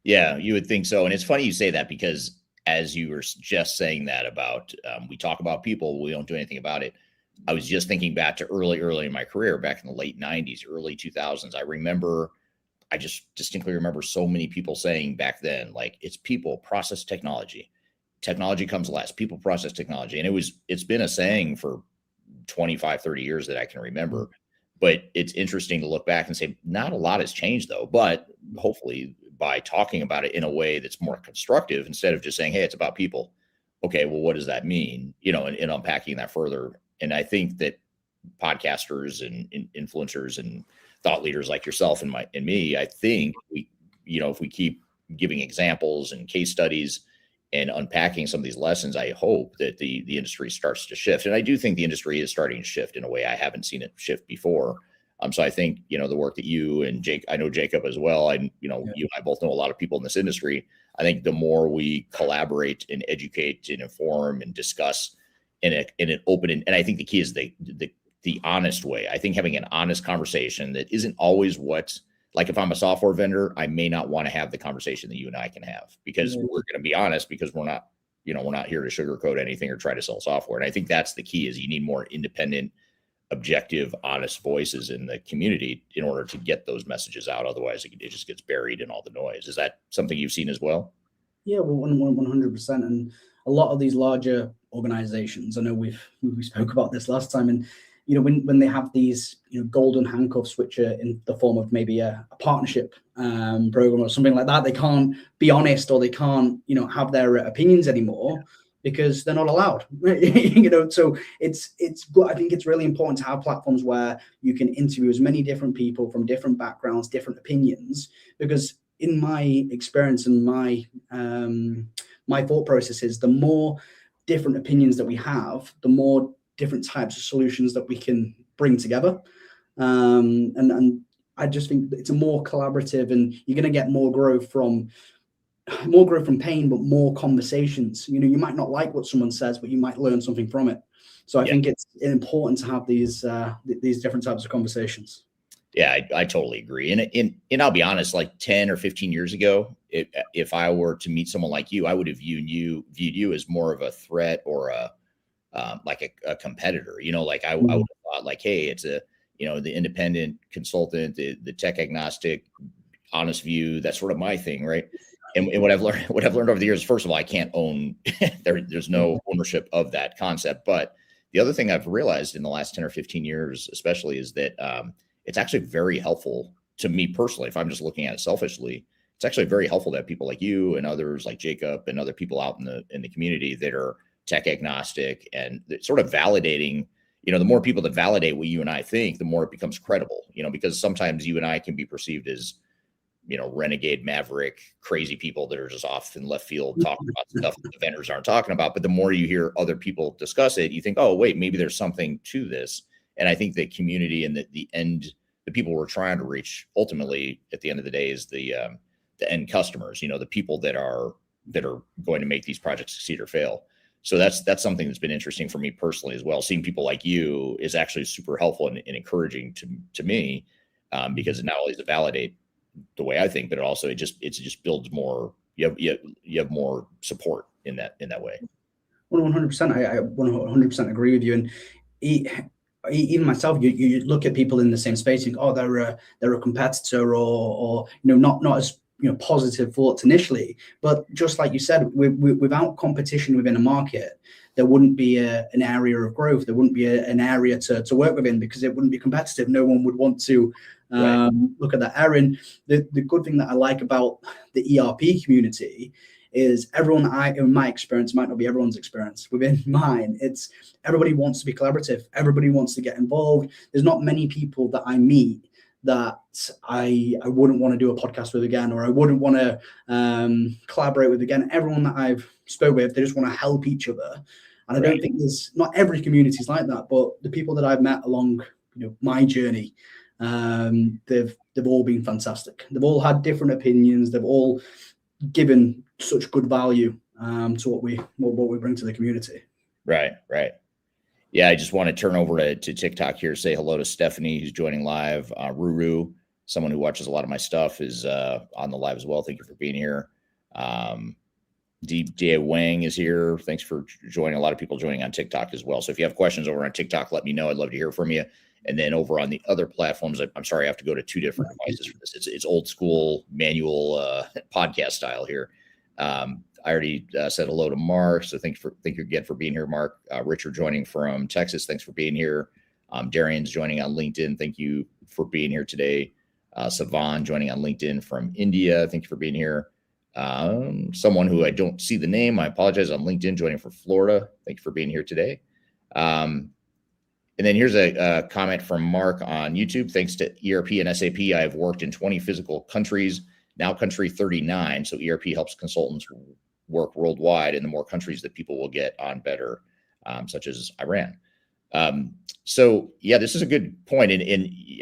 Yeah, you would think so. And it's funny you say that, because as you were just saying that about, we talk about people, we don't do anything about it. I was just thinking back to early in my career, back in the late 90s, early 2000s. I remember I just distinctly remember so many people saying back then, like, it's people, process, technology comes last, people, process, technology. And it's been a saying for 25, 30 years that I can remember. But it's interesting to look back and say, not a lot has changed though, but hopefully by talking about it in a way that's more constructive, instead of just saying, hey, it's about people. Okay, well, what does that mean? And unpacking that further. And I think that podcasters and influencers and thought leaders like yourself and me, I think if we keep giving examples and case studies and unpacking some of these lessons, I hope that the industry starts to shift. And I do think the industry is starting to shift in a way I haven't seen it shift before. So I think, the work that you and Jake, I know Jacob as well, you and I both know a lot of people in this industry. I think the more we collaborate and educate and inform and discuss in an open, and I think the key is the honest way. I think having an honest conversation that isn't always like if I'm a software vendor, I may not want to have the conversation that you and I can have, because we're going to be honest, because we're not here to sugarcoat anything or try to sell software. And I think that's the key, is you need more independent, objective, honest voices in the community in order to get those messages out. Otherwise it just gets buried in all the noise. Is that something you've seen as well? Yeah, well, 100%. And a lot of these larger organizations, I know we spoke about this last time, and when they have these golden handcuffs, which are in the form of maybe a partnership program or something like that, they can't be honest, or they can't have their opinions anymore because they're not allowed. So it's good. I think it's really important to have platforms where you can interview as many different people from different backgrounds, different opinions, because in my experience and my thought processes, the more different opinions that we have, the more different types of solutions that we can bring together. And I just think it's a more collaborative, and you're going to get more growth from pain, but more conversations. You might not like what someone says, but you might learn something from it. So I think it's important to have these different types of conversations. Yeah, I totally agree. And I'll be honest, like 10 or 15 years ago, if I were to meet someone like you, I would have viewed you as more of a threat or a competitor. I would have thought like, hey, it's the independent consultant, the tech agnostic, honest view. That's sort of my thing, right? And what I've learned over the years, first of all, I can't own. There's no ownership of that concept. But the other thing I've realized in the last 10 or 15 years, especially, is that it's actually very helpful to me personally. If I'm just looking at it selfishly, it's actually very helpful to have people like you and others like Jacob and other people out in the community that are tech agnostic and sort of validating. The more people that validate what you and I think, the more it becomes credible. Because sometimes you and I can be perceived as renegade, maverick, crazy people that are just off in left field talking about stuff that the vendors aren't talking about. But the more you hear other people discuss it, you think, oh, wait, maybe there's something to this. And I think the community and the people we're trying to reach ultimately at the end of the day is the end customers, the people that are going to make these projects succeed or fail. So that's something that's been interesting for me personally as well. Seeing people like you is actually super helpful and encouraging to me, because it not only does it validate the way I think, but it just builds more. You have more support in that way. 100%. I 100% agree with you. And even myself, you look at people in the same space, and think, they're a competitor, or not as positive thoughts initially. But just like you said, without competition within a market, there wouldn't be an area of growth. There wouldn't be an area to work within, because it wouldn't be competitive. No one would want to look at that area. And the good thing that I like about the ERP community is everyone, in my experience, might not be everyone's experience. Within mine, it's everybody wants to be collaborative. Everybody wants to get involved. There's not many people that I meet that I wouldn't want to do a podcast with again, or I wouldn't want to collaborate with again. Everyone that I've spoke with, they just want to help each other. And I don't think not every community is like that, but the people that I've met along my journey, they've all been fantastic. They've all had different opinions. They've all given such good value to what we bring to the community. Right. Yeah, I just want to turn over to TikTok here, say hello to Stephanie, who's joining live. Ruru, someone who watches a lot of my stuff, is on the live as well. Thank you for being here. DJ Wang is here. Thanks for joining. A lot of people joining on TikTok as well. So if you have questions over on TikTok, let me know. I'd love to hear from you. And then over on the other platforms, I'm sorry, I have to go to two different devices for this. It's old school manual podcast style here. I already said hello to Mark, so thank you again for being here, Mark. Richard joining from Texas, thanks for being here. Darian's joining on LinkedIn, thank you for being here today. Savan joining on LinkedIn from India, thank you for being here. Someone who I don't see the name, I apologize, on LinkedIn joining from Florida, thank you for being here today. And then here's a comment from Mark on YouTube. Thanks to ERP and SAP, I've worked in 20 physical countries, now country 39. So ERP helps consultants work worldwide, and the more countries that people will get on better, such as Iran. So yeah, this is a good point. And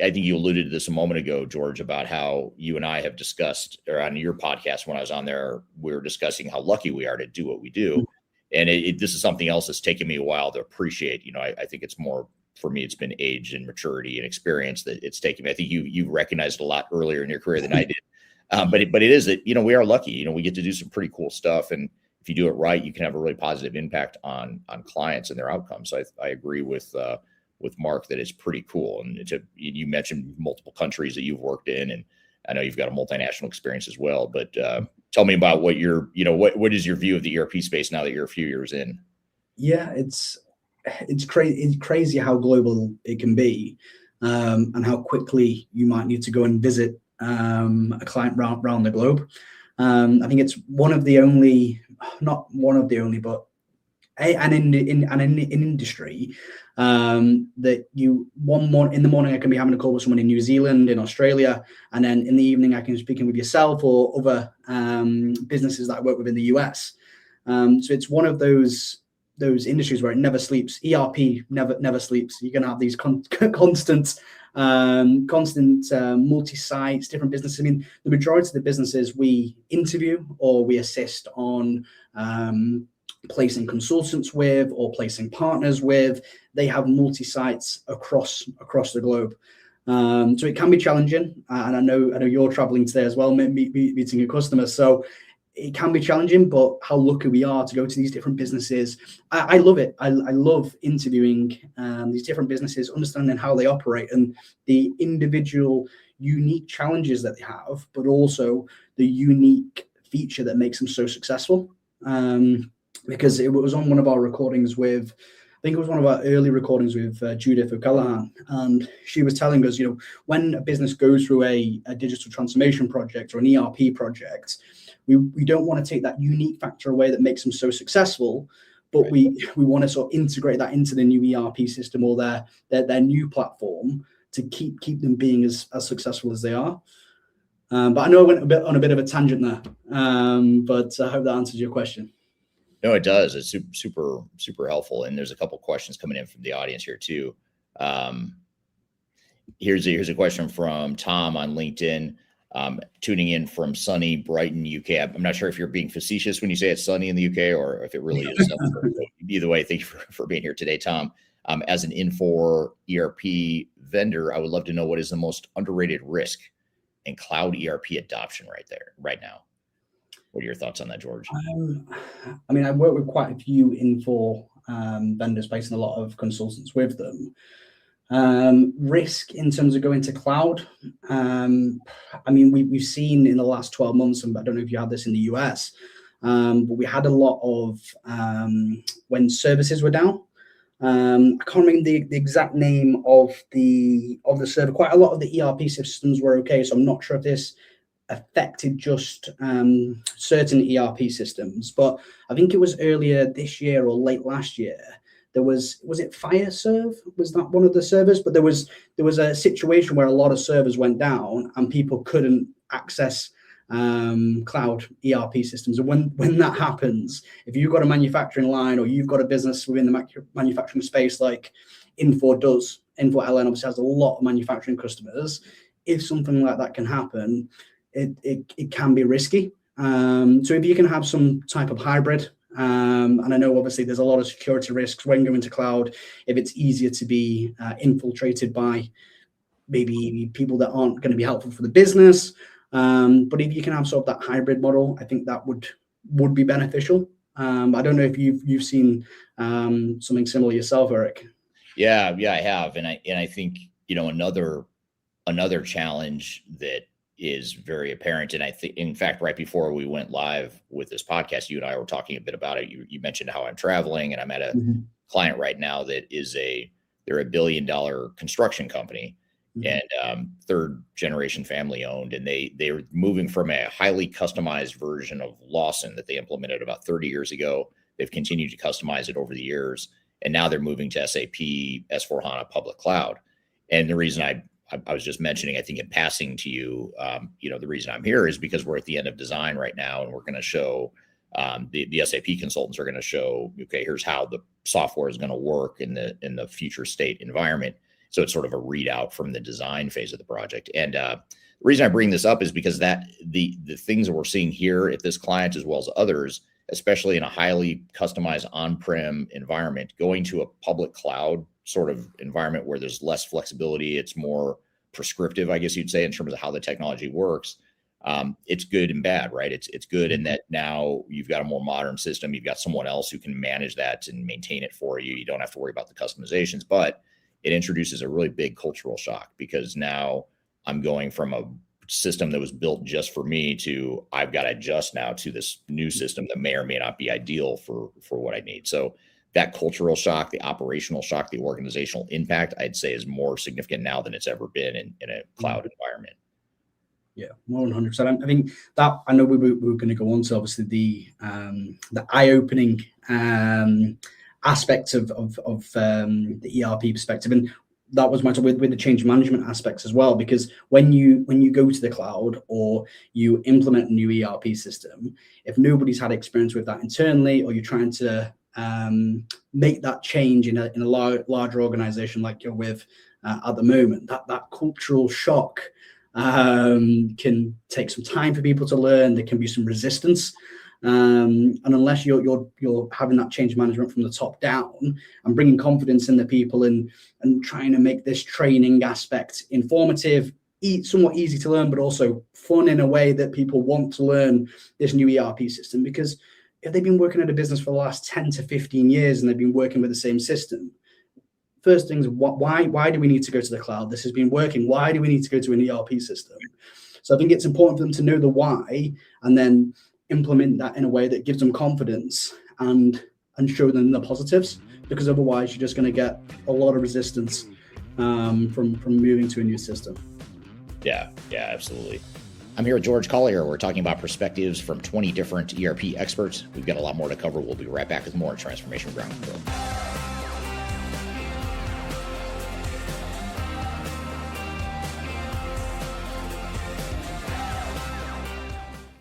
I think you alluded to this a moment ago, George, about how you and I have discussed, or on your podcast when I was on there, we were discussing how lucky we are to do what we do. And this is something else that's taken me a while to appreciate. I think it's more, for me, it's been age and maturity and experience that it's taken me. I think you recognized a lot earlier in your career than I did. But it is that, we are lucky, we get to do some pretty cool stuff. And if you do it right, you can have a really positive impact on clients and their outcomes. So I agree with Mark that it's pretty cool. And you mentioned multiple countries that you've worked in, and I know you've got a multinational experience as well, but tell me about what what is your view of the ERP space now that you're a few years in? Yeah, it's crazy how global it can be, and how quickly you might need to go and visit a client around the globe. I think it's one of the only, not one of the only, but an industry that in the morning I can be having a call with someone in New Zealand, in Australia, and then in the evening I can be speaking with yourself or other businesses that I work with in the US. So it's one of those industries where it never sleeps. ERP never sleeps. You're going to have these constant multi-sites, different businesses. I mean, the majority of the businesses we interview or we assist on placing consultants with or placing partners with, they have multi-sites across the globe. So it can be challenging, and I know you're traveling today as well, meeting your customers. So it can be challenging, but how lucky we are to go to these different businesses. I love it. I love interviewing these different businesses, understanding how they operate and the individual unique challenges that they have, but also the unique feature that makes them so successful. Because it was on one of our recordings with, I think it was one of our early recordings with Judith O'Callaghan, and she was telling us, when a business goes through a digital transformation project or an ERP project, we don't want to take that unique factor away that makes them so successful, but right. we want to sort of integrate that into the new ERP system or their new platform to keep them being as successful as they are. But I know I went on a bit of a tangent there, but I hope that answers your question. No, it does. It's super, super helpful. And there's a couple questions coming in from the audience here too. Here's a question from Tom on LinkedIn, tuning in from sunny Brighton, UK. I'm not sure if you're being facetious when you say it's sunny in the UK or if it really is. Either way, thank you for being here today, Tom. As an Infor ERP vendor, I would love to know what is the most underrated risk in cloud ERP adoption right now. What are your thoughts on that, George? I mean, I work with quite a few Infor vendors, placing a lot of consultants with them. Risk in terms of going to cloud. I mean, we've seen in the last 12 months, and I don't know if you had this in the US, but we had a lot of when services were down. I can't remember the exact name of the server. Quite a lot of the ERP systems were okay, so I'm not sure if this affected just certain ERP systems, but I think it was earlier this year or late last year. There was it FireServe? Was that one of the servers? But there was a situation where a lot of servers went down and people couldn't access cloud ERP systems. And when that happens, if you've got a manufacturing line or you've got a business within the manufacturing space like Infor does, Infor LN obviously has a lot of manufacturing customers. If something like that can happen, it can be risky. So if you can have some type of hybrid, and I know obviously there's a lot of security risks when going to cloud, if it's easier to be infiltrated by maybe people that aren't going to be helpful for the business. But if you can have sort of that hybrid model, I think that would be beneficial. I don't know if you've seen something similar yourself, Eric. Yeah, I have, and I think another challenge that is very apparent, and I think, in fact, right before we went live with this podcast, you and I were talking a bit about it. You mentioned how I'm traveling, and I'm at a Mhm. client right now that is they're $1 billion construction company, Mhm. and third generation family owned, and they're moving from a highly customized version of Lawson that they implemented about 30 years ago. They've continued to customize it over the years, and now they're moving to SAP S/4HANA public cloud. And the reason I was just mentioning, I think in passing to you, the reason I'm here is because we're at the end of design right now, and we're going to show the SAP consultants are going to show, okay, here's how the software is going to work in the future state environment. So it's sort of a readout from the design phase of the project. And the reason I bring this up is because that the things that we're seeing here at this client, as well as others, especially in a highly customized on-prem environment, going to a public cloud sort of environment where there's less flexibility, it's more prescriptive, I guess you'd say, in terms of how the technology works. It's good and bad, right? It's good in that now you've got a more modern system. You've got someone else who can manage that and maintain it for you. You don't have to worry about the customizations, but it introduces a really big cultural shock, because now I'm going from a system that was built just for me to I've got to adjust now to this new system that may or may not be ideal for what I need. So that cultural shock, the operational shock, the organizational impact, I'd say, is more significant now than it's ever been in a cloud environment. Yeah, 100%. I think that, I know we were going to go on to obviously the eye-opening aspects of the ERP perspective, and that was my with the change management aspects as well. Because when you go to the cloud or you implement a new ERP system, if nobody's had experience with that internally, or you're trying to make that change in a larger organization like you're with at the moment, that cultural shock can take some time for people to learn. There can be some resistance, and unless you're having that change management from the top down and bringing confidence in the people and trying to make this training aspect informative, somewhat easy to learn, but also fun in a way that people want to learn this new ERP system. Because if they've been working at a business for the last 10 to 15 years and they've been working with the same system, first things, why do we need to go to the cloud? This has been working. Why do we need to go to an ERP system? So I think it's important for them to know the why, and then implement that in a way that gives them confidence and show them the positives, because otherwise you're just going to get a lot of resistance from moving to a new system. Yeah, absolutely. I'm here with George Collier. We're talking about perspectives from 20 different ERP experts. We've got a lot more to cover. We'll be right back with more Transformation Ground Control.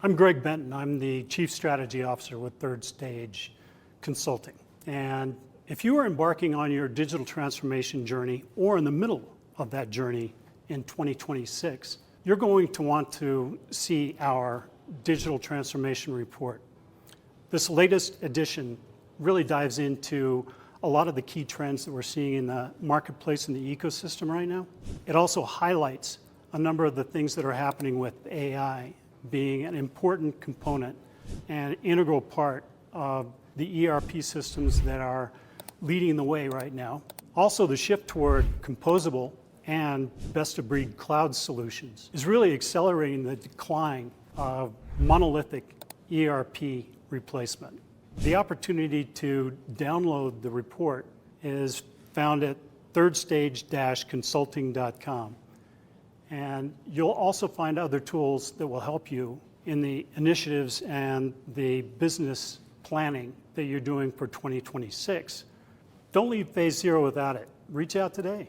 I'm Greg Benton. I'm the Chief Strategy Officer with Third Stage Consulting. And if you are embarking on your digital transformation journey, or in the middle of that journey in 2026, you're going to want to see our digital transformation report. This latest edition really dives into a lot of the key trends that we're seeing in the marketplace and the ecosystem right now. It also highlights a number of the things that are happening with AI being an important component and integral part of the ERP systems that are leading the way right now. Also, the shift toward composable and best-of-breed cloud solutions is really accelerating the decline of monolithic ERP replacement. The opportunity to download the report is found at thirdstage-consulting.com. And you'll also find other tools that will help you in the initiatives and the business planning that you're doing for 2026. Don't leave phase 0 without it. Reach out today.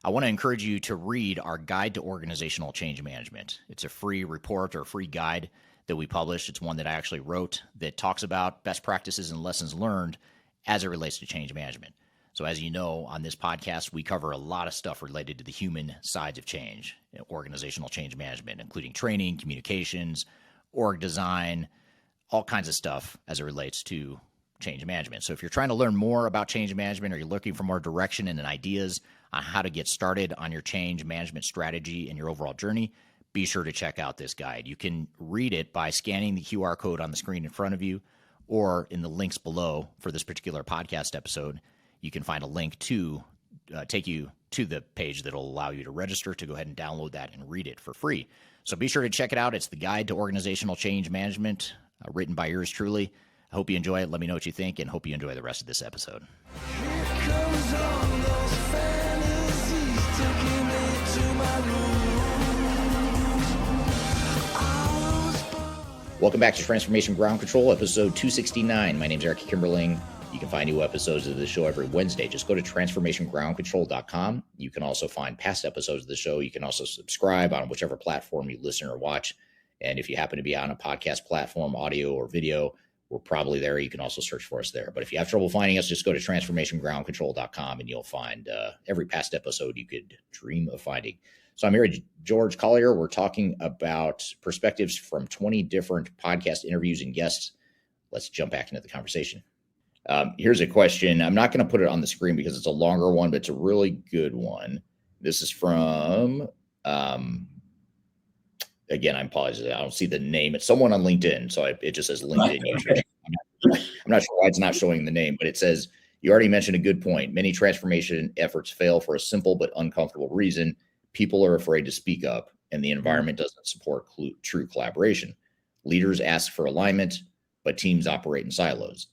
I want to encourage you to read our Guide to Organizational Change Management. It's a free report or a free guide that we published. It's one that I actually wrote that talks about best practices and lessons learned as it relates to change management. So as you know, on this podcast, we cover a lot of stuff related to the human sides of change, organizational change management, including training, communications, org design, all kinds of stuff as it relates to change management. So if you're trying to learn more about change management, or you're looking for more direction and ideas on how to get started on your change management strategy and your overall journey, be sure to check out this guide. You can read it by scanning the QR code on the screen in front of you, or in the links below for this particular podcast episode. You can find a link to take you to the page that'll allow you to register to go ahead and download that and read it for free. So be sure to check it out. It's the Guide to Organizational Change Management, written by yours truly. I hope you enjoy it. Let me know what you think, and hope you enjoy the rest of this episode. Welcome back to Transformation Ground Control, episode 269. My name is Eric Kimberling. You can find new episodes of the show every Wednesday. Just go to transformationgroundcontrol.com. You can also find past episodes of the show. You can also subscribe on whichever platform you listen or watch. And if you happen to be on a podcast platform, audio or video, we're probably there. You can also search for us there. But if you have trouble finding us, just go to transformationgroundcontrol.com and you'll find every past episode you could dream of finding. So I'm here with George Collier. We're talking about perspectives from 20 different podcast interviews and guests. Let's jump back into the conversation. Here's a question. I'm not going to put it on the screen because it's a longer one, but it's a really good one. This is from, again, I apologize. I don't see the name. It's someone on LinkedIn. So it just says LinkedIn user. I'm not sure why it's not showing the name, but it says, you already mentioned a good point. Many transformation efforts fail for a simple but uncomfortable reason. People are afraid to speak up, and the environment doesn't support true collaboration. Leaders ask for alignment, but teams operate in silos.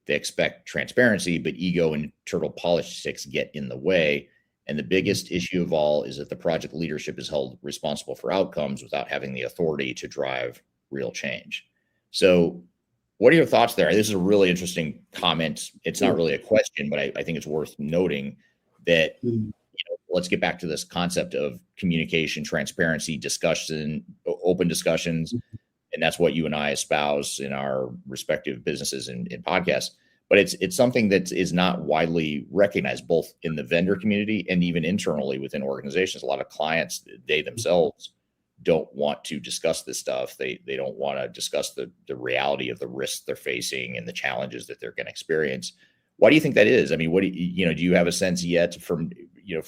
They expect transparency, but ego and internal politics get in the way. And the biggest issue of all is that the project leadership is held responsible for outcomes without having the authority to drive real change. So what are your thoughts there? This is a really interesting comment. It's not really a question, but I think it's worth noting that let's get back to this concept of communication, transparency, discussion, open discussions. And that's what you and I espouse in our respective businesses and podcasts. But it's something that is not widely recognized, both in the vendor community and even internally within organizations. A lot of clients, they themselves don't want to discuss this stuff. They don't want to discuss the reality of the risks they're facing and the challenges that they're going to experience. Why do you think that is? I mean, what do you have a sense yet from your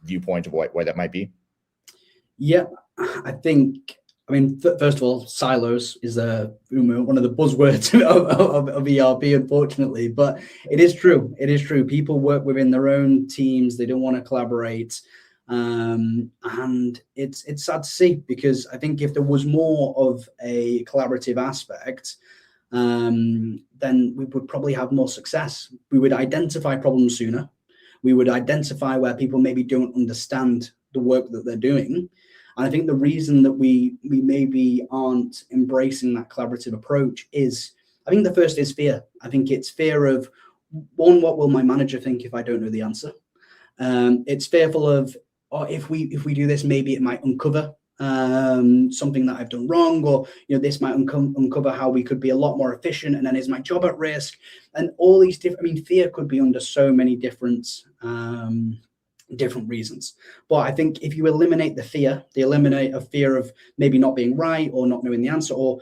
viewpoint of why that might be? Yeah, I mean, first of all, silos is one of the buzzwords of ERP, unfortunately, but it is true. It is true. People work within their own teams. They don't want to collaborate. And it's sad to see, because I think if there was more of a collaborative aspect, then we would probably have more success. We would identify problems sooner. We would identify where people maybe don't understand the work that they're doing. And I think the reason that we maybe aren't embracing that collaborative approach is, I think the first is fear. I think it's fear of, one, what will my manager think if I don't know the answer? It's fearful of, if we do this, maybe it might uncover something that I've done wrong, or this might uncover how we could be a lot more efficient, and then is my job at risk? And all these different, fear could be under so many different reasons. But I think if you eliminate the fear, eliminate a fear of maybe not being right or not knowing the answer, or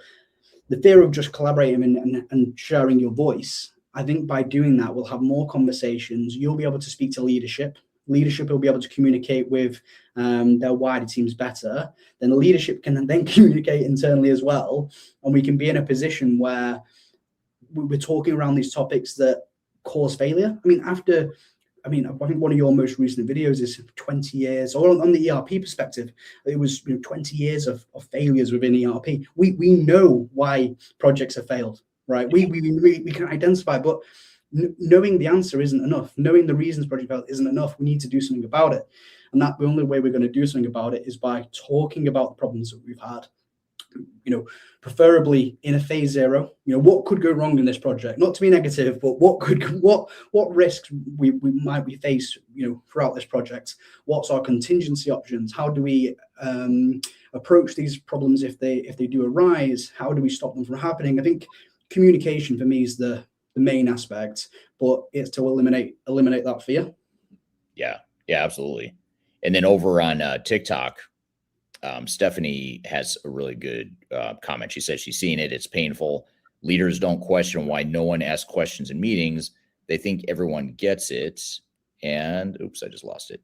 the fear of just collaborating and sharing your voice, I think by doing that, we'll have more conversations. You'll be able to speak to leadership. Leadership will be able to communicate with their wider teams better. Then the leadership can then communicate internally as well. And we can be in a position where we're talking around these topics that cause failure. I think one of your most recent videos is 20 years, or on the ERP perspective, it was 20 years of failures within ERP. We know why projects have failed, right? We can identify, but knowing the answer isn't enough. Knowing the reasons project failed isn't enough. We need to do something about it. And that the only way we're going to do something about it is by talking about the problems that we've had. Preferably in a phase zero. What could go wrong in this project? Not to be negative, but what risks we might face throughout this project? What's our contingency options? How do we approach these problems if they do arise? How do we stop them from happening? I think communication for me is the main aspect, but it's to eliminate that fear. Yeah, absolutely. And then over on TikTok, Stephanie has a really good comment. She says she's seen it. It's painful. Leaders don't question why no one asks questions in meetings. They think everyone gets it. And oops, I just lost it.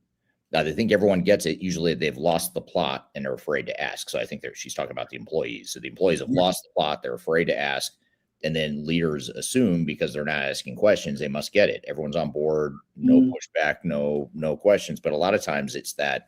Now they think everyone gets it. Usually they've lost the plot and are afraid to ask. So I think she's talking about the employees. So the employees have lost the plot. They're afraid to ask. And then leaders assume because they're not asking questions, they must get it. Everyone's on board, no pushback, no questions. But a lot of times it's that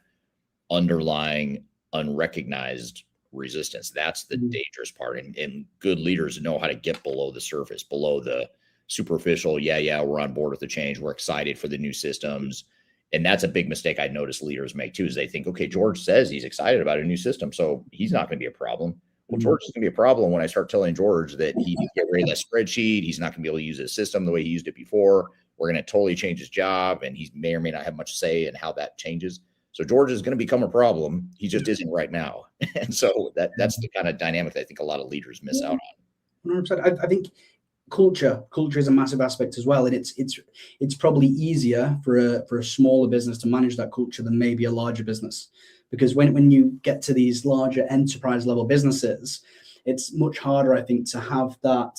underlying unrecognized resistance. That's the dangerous part. And good leaders know how to get below the surface, below the superficial. Yeah, we're on board with the change. We're excited for the new systems. And that's a big mistake I notice leaders make too, is they think, okay, George says he's excited about a new system, so he's not going to be a problem. Well, George is going to be a problem when I start telling George that he needs to get rid of that spreadsheet. He's not going to be able to use his system the way he used it before. We're going to totally change his job, and he may or may not have much say in how that changes. So George is going to become a problem. He just isn't right now. And so that's the kind of dynamic that I think a lot of leaders miss out on. 100%. I think culture is a massive aspect as well, and it's probably easier for a smaller business to manage that culture than maybe a larger business, because when you get to these larger enterprise level businesses, it's much harder, I think, to have that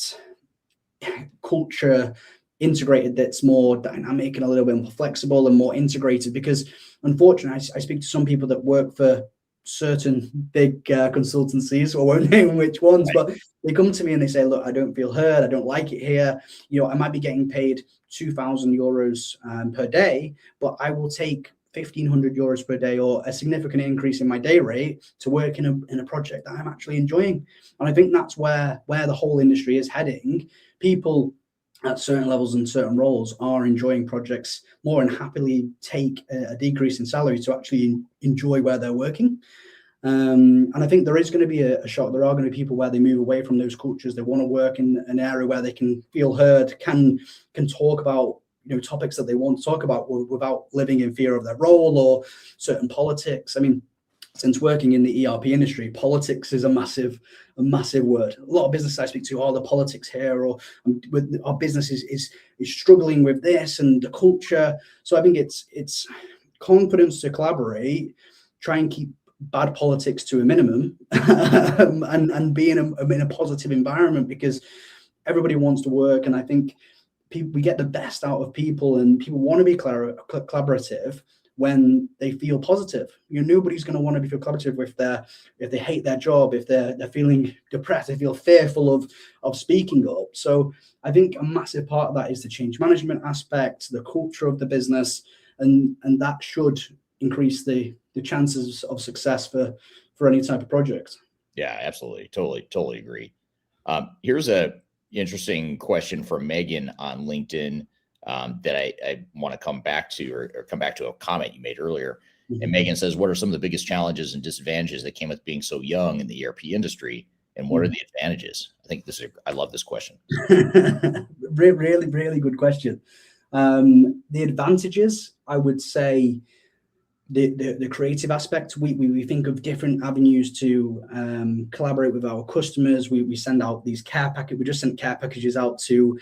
culture integrated that's more dynamic and a little bit more flexible and more integrated. Because unfortunately, I speak to some people that work for certain big consultancies, or won't name which ones, but they come to me and they say, look, I don't feel heard, I don't like it here, I might be getting paid 2,000 euros per day, but I will take 1,500 euros per day, or a significant increase in my day rate, to work in a project that I'm actually enjoying. And I think that's where the whole industry is heading. People at certain levels and certain roles are enjoying projects more and happily take a decrease in salary to actually enjoy where they're working. And I think there is going to be a shock. There are going to be people where they move away from those cultures. They want to work in an area where they can feel heard, can talk about topics that they want to talk about without living in fear of their role or certain politics. I mean, since working in the ERP industry, politics is a massive word. A lot of businesses I speak to, the politics here, or our business is struggling with this and the culture. So I think it's confidence to collaborate, try and keep bad politics to a minimum, and be in a positive environment, because everybody wants to work. And I think we get the best out of people, and people want to be collaborative when they feel positive. Nobody's going to want to feel collaborative if they hate their job, if they're feeling depressed, they feel fearful of speaking up. So I think a massive part of that is the change management aspect, the culture of the business, and that should increase the chances of success for any type of project. Yeah, absolutely. Totally agree. Here's a interesting question from Megan on LinkedIn that I want to come back to, or come back to a comment you made earlier. Mm-hmm. And Megan says, what are some of the biggest challenges and disadvantages that came with being so young in the ERP industry? And what are the advantages? I love this question. Really, really good question. The advantages, I would say, the creative aspect. We think of different avenues to collaborate with our customers. We send out these care packages. We just sent care packages out to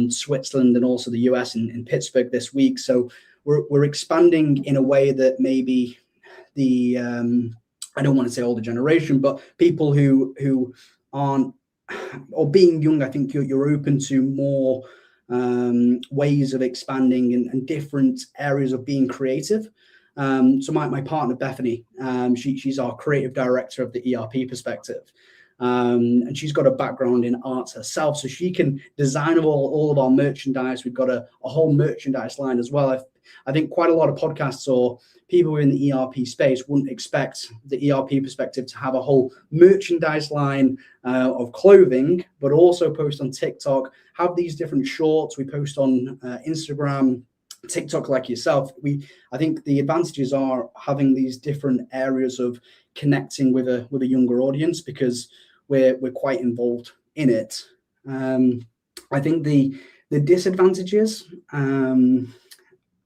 Switzerland and also the US in Pittsburgh this week. So we're expanding in a way that maybe the I don't want to say older generation, but people who aren't, or being young, I think you're open to more ways of expanding and different areas of being creative. So my partner, Bethany, she's our creative director of the ERP perspective. And she's got a background in arts herself, so she can design all of our merchandise. We've got a whole merchandise line as well. I think quite a lot of podcasts or people in the ERP space wouldn't expect the ERP perspective to have a whole merchandise line of clothing, but also post on TikTok, have these different shorts. We post on Instagram, TikTok, like yourself. I think the advantages are having these different areas of connecting with a younger audience, because we're quite involved in it. I think the disadvantages,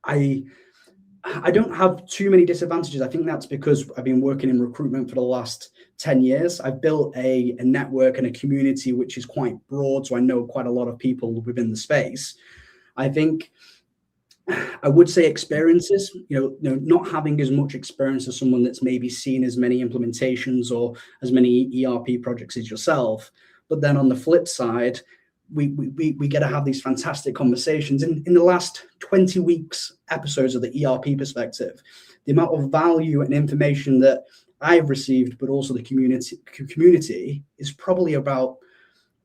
I don't have too many disadvantages. I think that's because I've been working in recruitment for the last 10 years. I've built a network and a community which is quite broad, so I know quite a lot of people within the space. I think I would say experiences, not having as much experience as someone that's maybe seen as many implementations or as many ERP projects as yourself. But then on the flip side, we get to have these fantastic conversations. In the last 20 weeks episodes of the ERP perspective, the amount of value and information that I've received, but also the community is probably about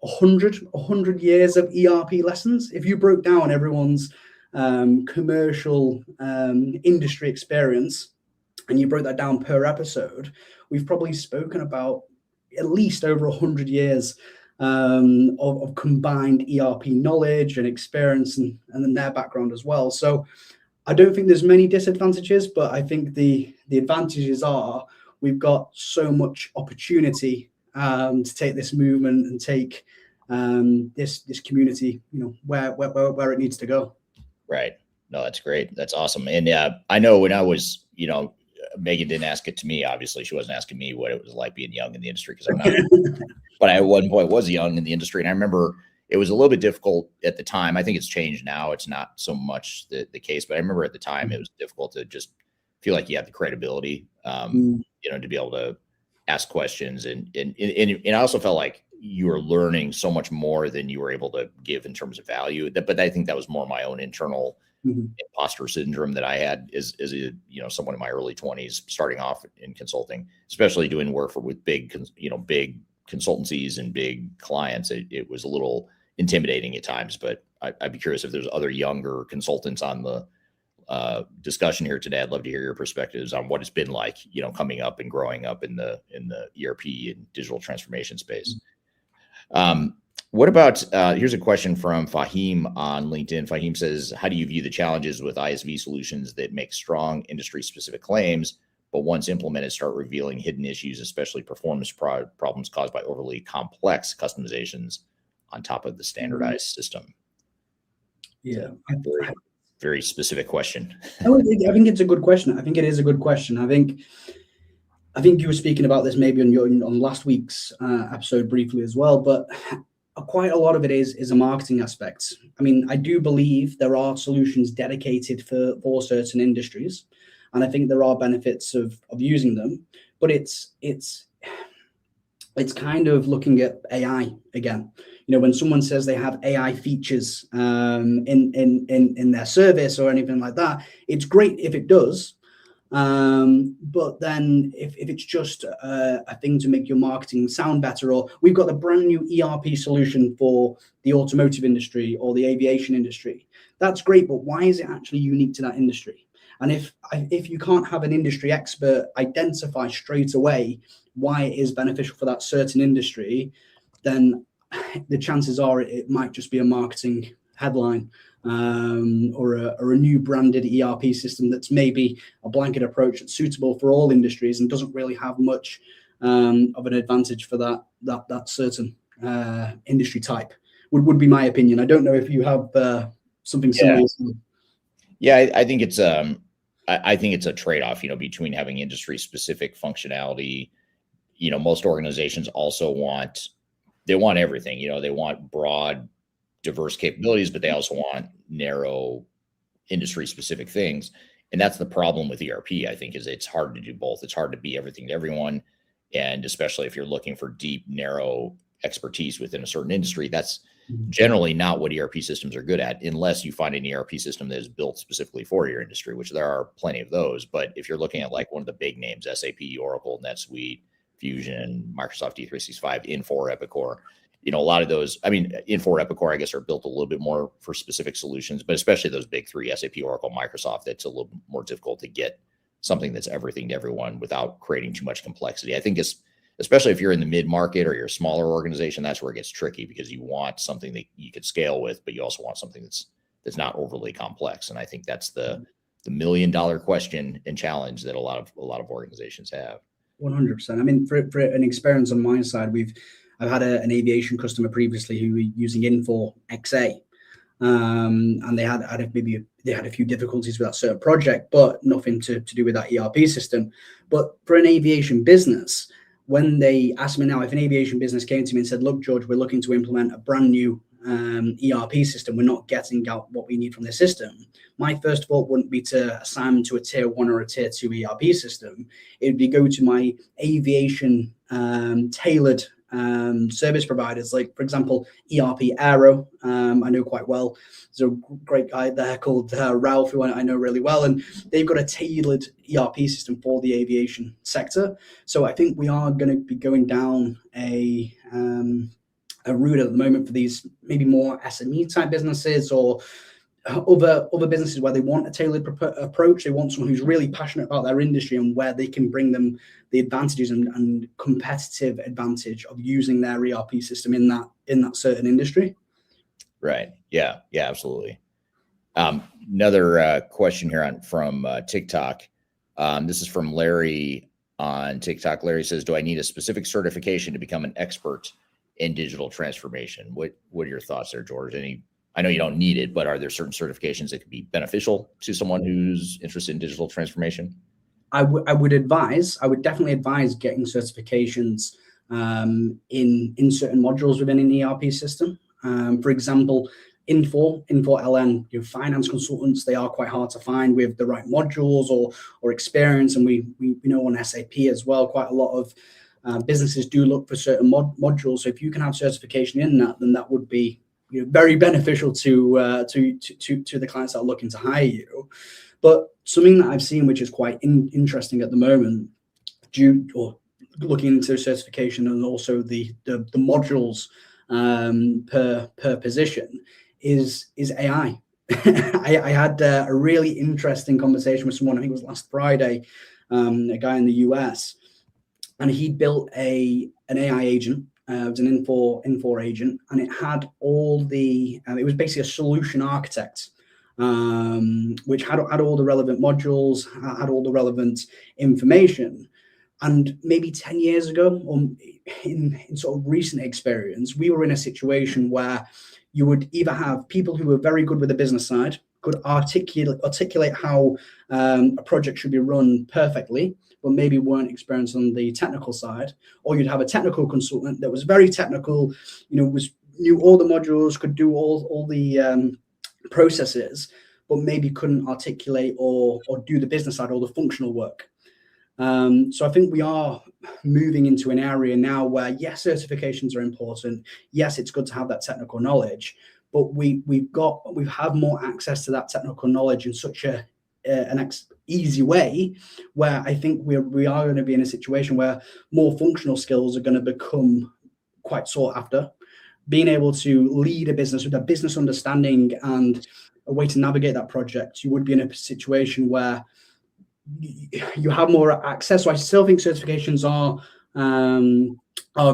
100 years of ERP lessons. If you broke down everyone's commercial industry experience and you broke that down per episode, we've probably spoken about at least over 100 years of combined ERP knowledge and experience, and then their background as well. So I don't think there's many disadvantages, but I think the advantages are we've got so much opportunity to take this movement and take this community, where it needs to go. Right. No, that's great. That's awesome. And I know when I was, Megan didn't ask it to me. Obviously, she wasn't asking me what it was like being young in the industry because I'm not. But I at one point was young in the industry, and I remember it was a little bit difficult at the time. I think it's changed now. It's not so much the case, but I remember at the time it was difficult to just feel like you had the credibility, to be able to ask questions, and I also felt like you were learning so much more than you were able to give in terms of value. But I think that was more my own internal imposter syndrome that I had as someone in my early 20s, starting off in consulting, especially doing work with big consultancies and big clients. It was a little intimidating at times, but I'd be curious if there's other younger consultants on the discussion here today. I'd love to hear your perspectives on what it's been like, coming up and growing up in the ERP and digital transformation space. What about, here's a question from Fahim on LinkedIn. Fahim says, how do you view the challenges with ISV solutions that make strong industry specific claims, but once implemented start revealing hidden issues, especially performance problems caused by overly complex customizations on top of the standardized system? Yeah. Very specific question. I think it's a good question. I think it is a good question. I think you were speaking about this maybe on last week's episode briefly as well, but quite a lot of it is a marketing aspect. I mean, I do believe there are solutions dedicated for certain industries, and I think there are benefits of using them, but it's kind of looking at AI again. When someone says they have AI features in their service or anything like that, it's great if it does. But then if it's just a thing to make your marketing sound better, or we've got a brand new ERP solution for the automotive industry or the aviation industry, that's great, but why is it actually unique to that industry? And if you can't have an industry expert identify straight away why it is beneficial for that certain industry, then the chances are it might just be a marketing headline, or a new branded ERP system that's maybe a blanket approach that's suitable for all industries and doesn't really have much of an advantage for that certain industry type. Would be my opinion. I don't know if you have something similar. Yeah, I think it's a trade-off, between having industry-specific functionality. Most organizations also want everything. They want broad, diverse capabilities, but they also want narrow industry-specific things. And that's the problem with ERP, I think, is it's hard to do both. It's hard to be everything to everyone. And especially if you're looking for deep, narrow expertise within a certain industry, that's generally not what ERP systems are good at, unless you find an ERP system that is built specifically for your industry, which there are plenty of those. But if you're looking at like one of the big names, SAP, Oracle, NetSuite, Fusion, Microsoft D365, Infor, Epicor, a lot of those, Infor, Epicor, I guess, are built a little bit more for specific solutions, but especially those big three, SAP, Oracle, Microsoft, that's a little more difficult to get something that's everything to everyone without creating too much complexity. I think especially if you're in the mid-market or you're a smaller organization, that's where it gets tricky, because you want something that you could scale with, but you also want something that's not overly complex. And I think that's the $1 million question and challenge that a lot of organizations have. 100%. For an experience on my side, I've had an aviation customer previously who were using Infor XA, and they had a few difficulties with that certain project, but nothing to do with that ERP system. But for an aviation business, when they asked me now, if an aviation business came to me and said, look, George, we're looking to implement a brand new ERP system, we're not getting out what we need from the system, my first thought wouldn't be to assign them to a tier 1 or a tier 2 ERP system. It would be go to my aviation tailored service providers, like, for example, ERP Aero. I know quite well. There's a great guy there called Ralph, who I know really well, and they've got a tailored ERP system for the aviation sector. So I think we are going to be going down a route at the moment for these maybe more SME type businesses or other businesses where they want a tailored approach. They want someone who's really passionate about their industry and where they can bring them the advantages and competitive advantage of using their ERP system in that certain industry. Right. Yeah. Yeah. Absolutely. Another question here from TikTok. This is from Larry on TikTok. Larry says, "Do I need a specific certification to become an expert in digital transformation?" What are your thoughts there, George? I know you don't need it, but are there certain certifications that could be beneficial to someone who's interested in digital transformation? I would definitely advise getting certifications in certain modules within an ERP system. For example, Infor LN, finance consultants, they are quite hard to find with the right modules or experience. And we know on SAP as well, quite a lot of businesses do look for certain modules. So if you can have certification in that, then that would be very beneficial to the clients that are looking to hire you. But something that I've seen, which is quite interesting at the moment, looking into certification and also the modules per position, is AI. I had a really interesting conversation with someone, I think it was last Friday, a guy in the US, and he built an AI agent. It was an Infor agent, and it had all the, it was basically a solution architect, which had all the relevant modules, had all the relevant information. And maybe 10 years ago, or in sort of recent experience, we were in a situation where you would either have people who were very good with the business side, could articulate how a project should be run perfectly, but maybe weren't experienced on the technical side, or you'd have a technical consultant that was very technical, knew all the modules, could do all the processes, but maybe couldn't articulate or do the business side or the functional work. So I think we are moving into an area now where, yes, certifications are important. Yes, it's good to have that technical knowledge, but we have more access to that technical knowledge in such an easy way, where I think we are going to be in a situation where more functional skills are going to become quite sought after. Being able to lead a business with a business understanding and a way to navigate that project, you would be in a situation where you have more access. So I still think certifications are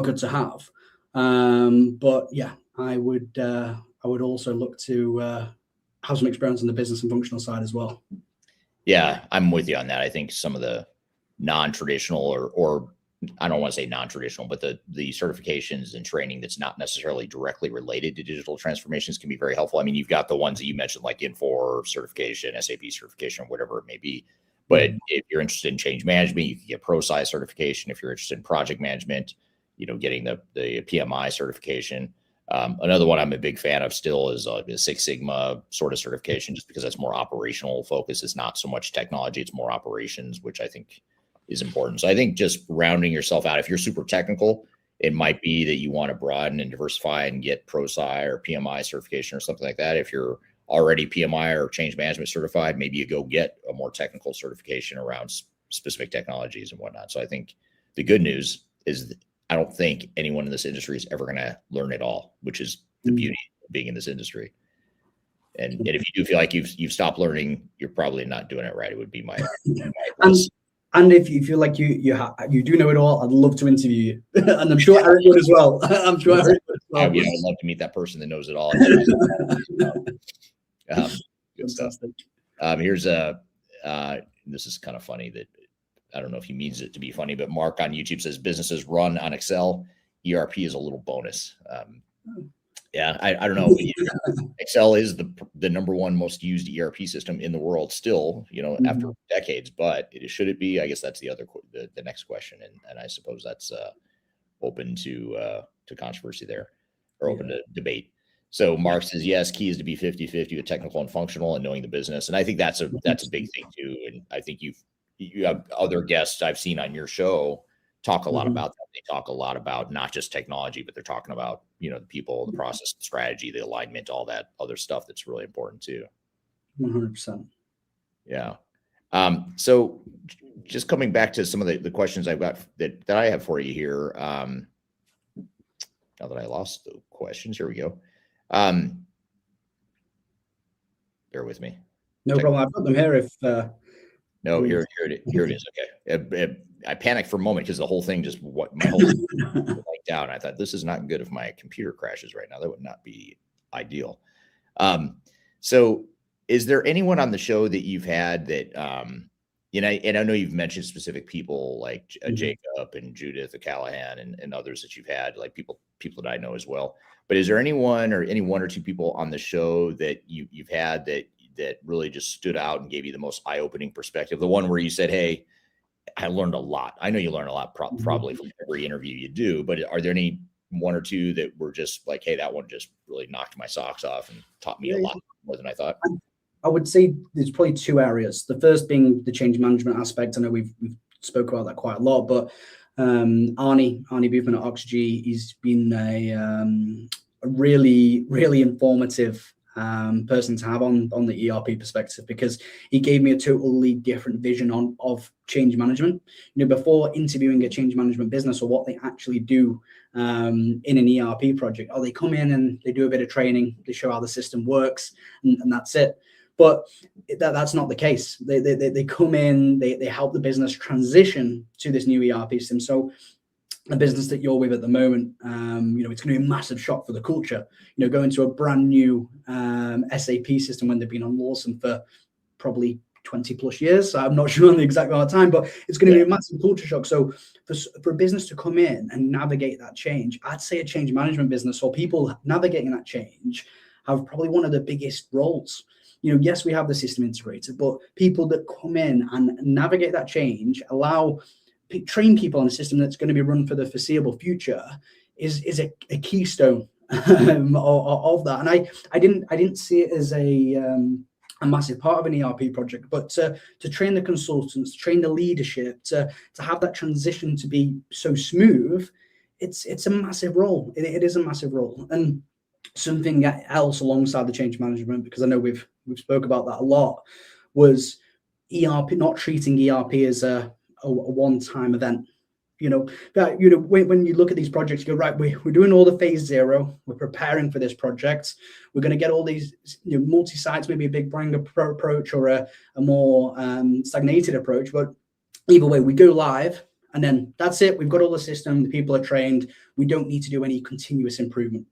good to have, but yeah, I would also look to have some experience on the business and functional side as well. Yeah, I'm with you on that. I think some of the non-traditional or I don't want to say non-traditional, but the certifications and training that's not necessarily directly related to digital transformations can be very helpful. I mean, you've got the ones that you mentioned, like Infor certification, SAP certification, whatever it may be. But if you're interested in change management, you can get ProSci certification. If you're interested in project management, getting the PMI certification. Another one I'm a big fan of still is the Six Sigma sort of certification, just because that's more operational focus. It's not so much technology, it's more operations, which I think is important. So I think just rounding yourself out, if you're super technical, it might be that you want to broaden and diversify and get ProSci or PMI certification or something like that. If you're already PMI or change management certified, maybe you go get a more technical certification around specific technologies and whatnot. So I think the good news is that I don't think anyone in this industry is ever going to learn it all, which is the beauty of being in this industry. And if you do feel like you've stopped learning, you're probably not doing it right. It would be my advice. And if you feel like you do know it all, I'd love to interview you, and I'm sure Eric would as well. I'm sure Eric would as well. I'd love to meet that person that knows it all. Good stuff. Here's this is kind of funny that I don't know if he means it to be funny, but Mark on YouTube says businesses run on Excel. ERP is a little bonus. Yeah, I don't know. Excel is the number one most used ERP system in the world still, after decades, but should it be? I guess that's the next question. And I suppose that's open to controversy there, or open to debate. So Mark says, yes, key is to be 50-50 with technical and functional and knowing the business. And I think that's a big thing too. And I think you have other guests I've seen on your show talk a lot about that. They talk a lot about not just technology, but they're talking about, the people, the process, the strategy, the alignment, all that other stuff that's really important too. 100%. Yeah. So just coming back to some of the questions I've got that I have for you here. now that I lost the questions, here we go. Bear with me. No problem. I've got them here. If no, here it is. Okay, I panicked for a moment because the whole thing my whole thing went down. I thought, this is not good if my computer crashes right now. That would not be ideal. So is there anyone on the show that you've had that, and I know you've mentioned specific people like Jacob and Judith Callahan and others that you've had, like people that I know as well. But is there anyone or any one or two people on the show that you've had that really just stood out and gave you the most eye-opening perspective? The one where you said, hey, I learned a lot. I know you learn a lot probably from every interview you do, but are there any one or two that were just like, hey, that one just really knocked my socks off and taught me a lot more than I thought? I would say there's probably two areas. The first being the change management aspect. I know we've spoke about that quite a lot, but Arnie Boothman at Oxyg, he's been a really, really informative person to have on the ERP perspective, because he gave me a totally different vision of change management. Before interviewing a change management business or what they actually do in an ERP project, they come in and they do a bit of training, they show how the system works, and that's it. But that's not the case. They come in, they help the business transition to this new ERP system. So the business that you're with at the moment, it's going to be a massive shock for the culture. Going to a brand new SAP system when they've been on Lawson for probably 20 plus years. I'm not sure on the exact amount of time, but it's going to be a massive culture shock. So for a business to come in and navigate that change, I'd say a change management business or people navigating that change have probably one of the biggest roles. Yes, we have the system integrator, but people that come in and navigate that change, train people on a system that's going to be run for the foreseeable future is a keystone of that. And I didn't see it as a massive part of an ERP project, but to train the consultants, train the leadership, to have that transition to be so smooth, it's a massive role. It is a massive role. And something else alongside the change management, because I know we've spoke about that a lot, was ERP, not treating ERP as a one-time event. When you look at these projects, you go, right, we're doing all the phase zero, we're preparing for this project, we're going to get all these multi-sites, maybe a big bang approach or a more stagnated approach, but either way, we go live and then that's it. We've got all the system, the people are trained, we don't need to do any continuous improvement.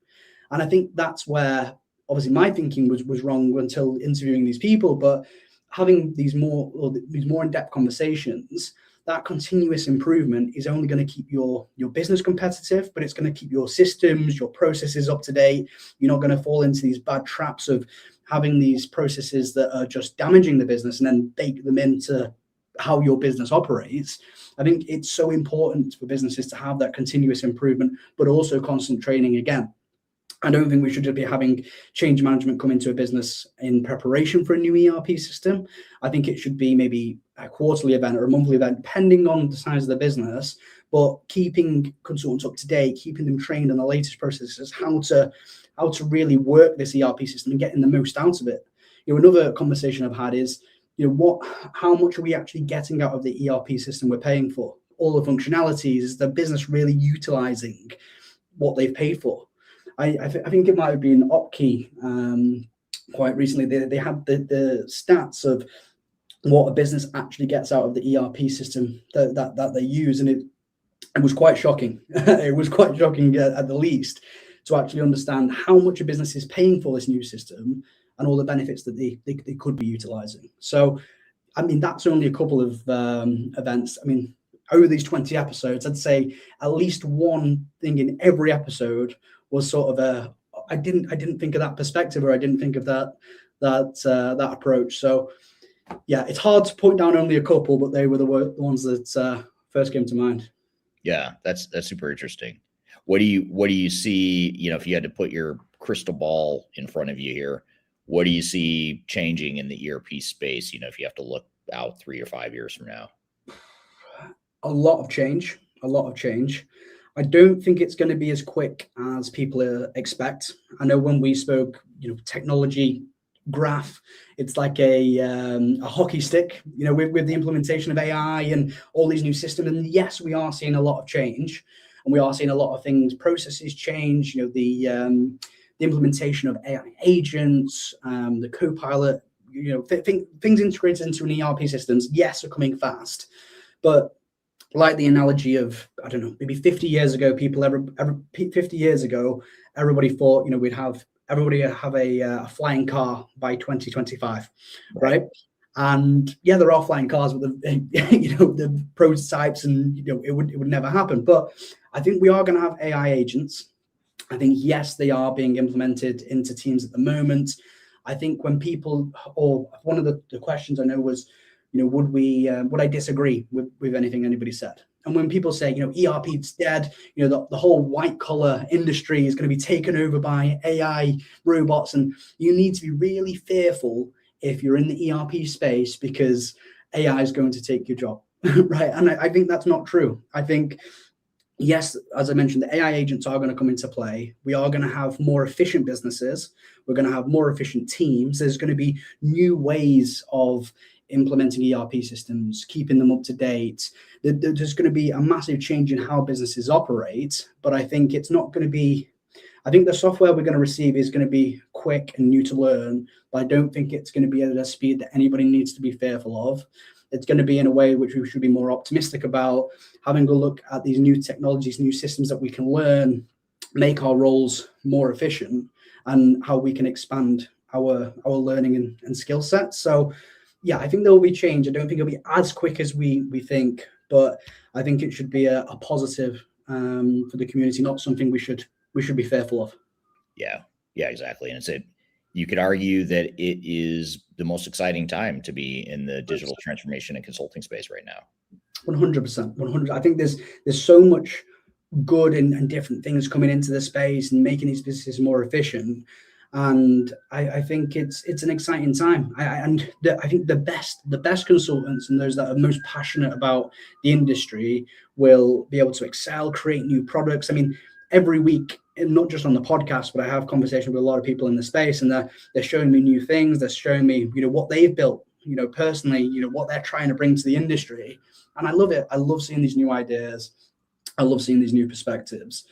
And I think that's where obviously my thinking was wrong until interviewing these people, but having these more in-depth conversations, that continuous improvement is only going to keep your business competitive, but it's going to keep your systems, your processes up to date. You're not going to fall into these bad traps of having these processes that are just damaging the business and then bake them into how your business operates. I think it's so important for businesses to have that continuous improvement, but also constant training again. I don't think we should just be having change management come into a business in preparation for a new ERP system. I think it should be maybe a quarterly event or a monthly event, depending on the size of the business, but keeping consultants up to date, keeping them trained on the latest processes, how to really work this ERP system and getting the most out of it. Another conversation I've had is, how much are we actually getting out of the ERP system we're paying for? All the functionalities, is the business really utilizing what they've paid for? I think it might have been Opkey quite recently. They had the stats of what a business actually gets out of the ERP system that they use, and it was quite shocking. It was quite shocking at the least to actually understand how much a business is paying for this new system and all the benefits that they could be utilizing. So, I mean, that's only a couple of events. I mean, over these 20 episodes, I'd say at least one thing in every episode was sort of I didn't think of that perspective, or I didn't think of that approach. So yeah, it's hard to point down only a couple, but they were the ones that first came to mind. Yeah, that's super interesting. What do you see, if you had to put your crystal ball in front of you here, what do you see changing in the ERP space, if you have to look out 3 or 5 years from now? A lot of change. I don't think it's going to be as quick as people expect. I know when we spoke, technology graph, it's like a hockey stick, with the implementation of AI and all these new systems. And yes, we are seeing a lot of change. and we are seeing a lot of things, processes change. The implementation of AI agents, the co-pilot, things integrated into an ERP systems, yes, are coming fast, but like the analogy of, I don't know, maybe 50 years ago, 50 years ago, everybody thought, everybody have a flying car by 2025, right? And yeah, there are flying cars with the prototypes, and it would never happen. But I think we are going to have AI agents. I think, yes, they are being implemented into teams at the moment. I think when people, or one of the questions I know was, would I disagree with anything anybody said? And when people say, ERP is dead, the whole white collar industry is going to be taken over by AI robots, and you need to be really fearful if you're in the ERP space, because AI is going to take your job, right? And I think that's not true. I think, yes, as I mentioned, the AI agents are going to come into play. We are going to have more efficient businesses. We're going to have more efficient teams. There's going to be new ways of implementing ERP systems, keeping them up to date. There's going to be a massive change in how businesses operate, but I think it's not going to be, I think the software we're going to receive is going to be quick and new to learn, but I don't think it's going to be at a speed that anybody needs to be fearful of. It's going to be in a way which we should be more optimistic about, having a look at these new technologies, new systems that we can learn, make our roles more efficient, and how we can expand our learning and skill sets. So yeah, I think there will be change. I don't think it'll be as quick as we think, but I think it should be a positive for the community, not something we should be fearful of. Yeah, exactly. And you could argue that it is the most exciting time to be in the digital transformation and consulting space right now. 100%. 100. I think there's so much good and different things coming into the space and making these businesses more efficient. And I think it's an exciting time. I think the best consultants and those that are most passionate about the industry will be able to excel, create new products. I mean, every week, and not just on the podcast, but I have conversations with a lot of people in the space, and they're showing me new things. They're showing me, what they've built, personally, what they're trying to bring to the industry. And I love it. I love seeing these new ideas. I love seeing these new perspectives.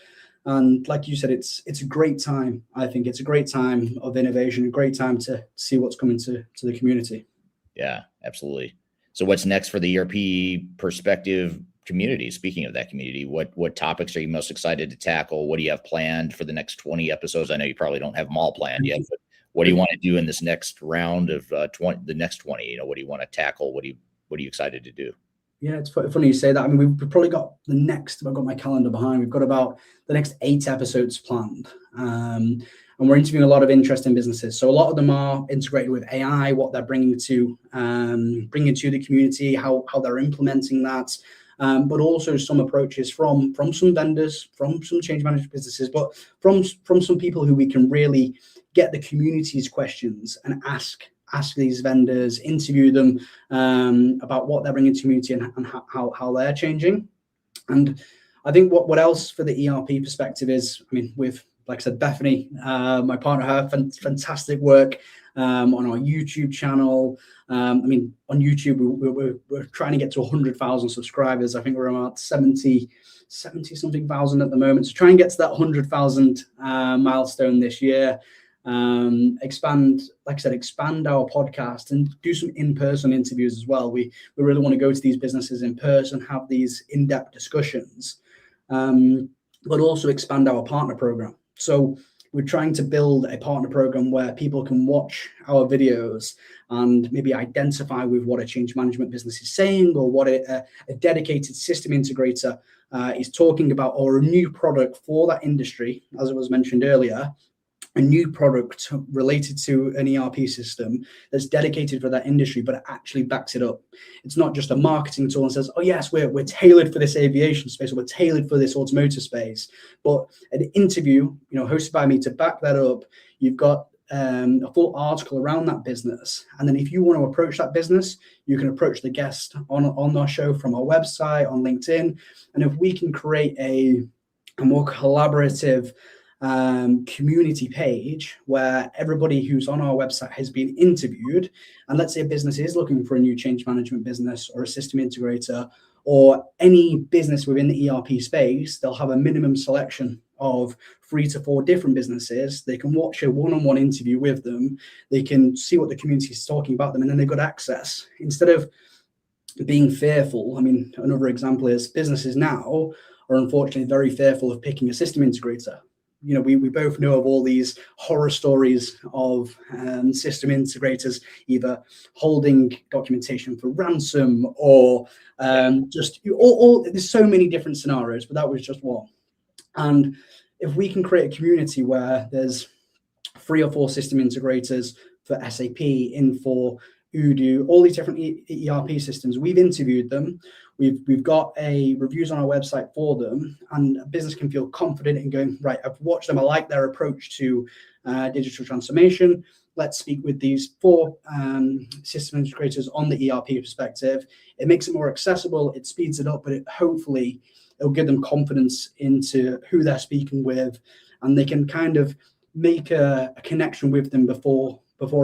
And like you said, it's a great time. I think it's a great time of innovation, a great time to see what's coming to the community. Yeah, absolutely. So what's next for the ERP perspective community? Speaking of that community, what topics are you most excited to tackle? What do you have planned for the next 20 episodes? I know you probably don't have them all planned yet, but what do you want to do in this next round of the next 20? What do you want to tackle? What are you excited to do? Yeah, it's funny you say that. I mean, we've probably got I've got my calendar behind. We've got about the next 8 episodes planned. And we're interviewing a lot of interesting businesses. So a lot of them are integrated with AI, what they're bringing to the community, how they're implementing that. But also some approaches from some vendors, from some change management businesses, but from some people who we can really get the community's questions and ask these vendors, interview them about what they're bringing to the community and how they're changing. And I think what else for the ERP perspective is, I mean, with, like I said, Bethany, my partner, her fantastic work on our YouTube channel. I mean, on YouTube, we're trying to get to 100,000 subscribers. I think we're about 70 something thousand at the moment. So try and get to that 100,000 milestone this year. Expand our podcast and do some in-person interviews as well. We really want to go to these businesses in person, have these in-depth discussions, but also expand our partner program. So we're trying to build a partner program where people can watch our videos and maybe identify with what a change management business is saying, or what a dedicated system integrator is talking about, or a new product for that industry, as it was mentioned earlier. A new product related to an ERP system that's dedicated for that industry, but it actually backs it up. It's not just a marketing tool and says, oh yes, we're tailored for this aviation space, or we're tailored for this automotive space. But an interview, hosted by me to back that up, you've got a full article around that business. And then if you want to approach that business, you can approach the guest on our show from our website, on LinkedIn. And if we can create a more collaborative community page where everybody who's on our website has been interviewed, and let's say a business is looking for a new change management business or a system integrator, or any business within the ERP space, they'll have a minimum selection of 3 to 4 different businesses. They can watch a one-on-one interview with them. They can see what the community is talking about them, and then they've got access. Instead of being fearful, I mean, another example is businesses now are unfortunately very fearful of picking a system integrator. You know, we both know of all these horror stories of system integrators either holding documentation for ransom or there's so many different scenarios, but that was just one. And if we can create a community where there's 3 or 4 system integrators for SAP, Infor, Odoo, all these different ERP systems, we've interviewed them. We've got reviews on our website for them, and a business can feel confident in going, right, I've watched them, I like their approach to digital transformation. Let's speak with these 4 system integrators on the ERP perspective. It makes it more accessible, it speeds it up, but it'll give them confidence into who they're speaking with, and they can kind of make a connection with them before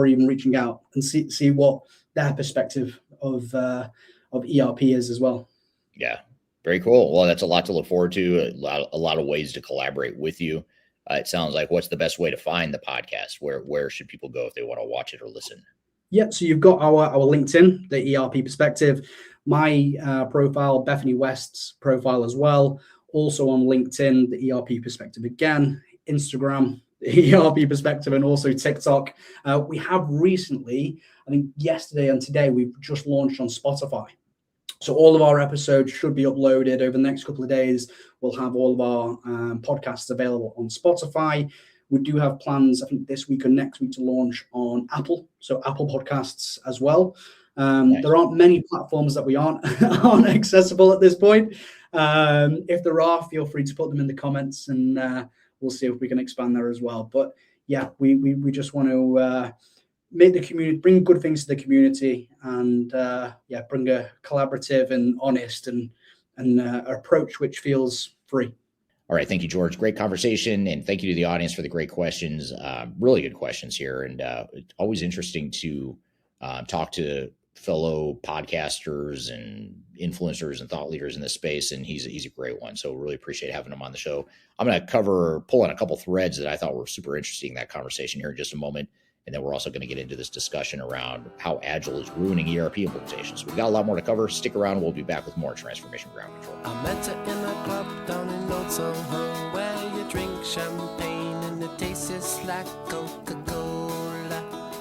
even reaching out and see what their perspective of ERP is as well. Yeah, very cool. Well, that's a lot to look forward to. A lot of ways to collaborate with you. It sounds like, what's the best way to find the podcast? Where should people go if they want to watch it or listen? Yeah, so you've got our LinkedIn, the ERP perspective, my profile, Bethany West's profile as well. Also on LinkedIn, the ERP perspective again, Instagram, the ERP perspective, and also TikTok. We have recently, I think yesterday and today, we've just launched on Spotify. So all of our episodes should be uploaded over the next couple of days. We'll have all of our podcasts available on Spotify. We do have plans, I think this week or next week, to launch on Apple, so Apple Podcasts as well. Nice. There aren't many platforms that we aren't accessible at this point. If there are, feel free to put them in the comments, and we'll see if we can expand there as well. But yeah, we just want to make the community, bring good things to the community, and bring a collaborative and honest and approach which feels free. All right. Thank you, George. Great conversation. And thank you to the audience for the great questions. Really good questions here. And it's always interesting to talk to fellow podcasters and influencers and thought leaders in this space. And he's a great one. So really appreciate having him on the show. I'm going to pull on a couple threads that I thought were super interesting in that conversation here in just a moment. And then we're also going to get into this discussion around how Agile is ruining ERP implementations. We've got a lot more to cover. Stick around. We'll be back with more Transformation Ground Control. I met her in a club down in Old Soho, where you drink champagne and it tastes like Coca-Cola.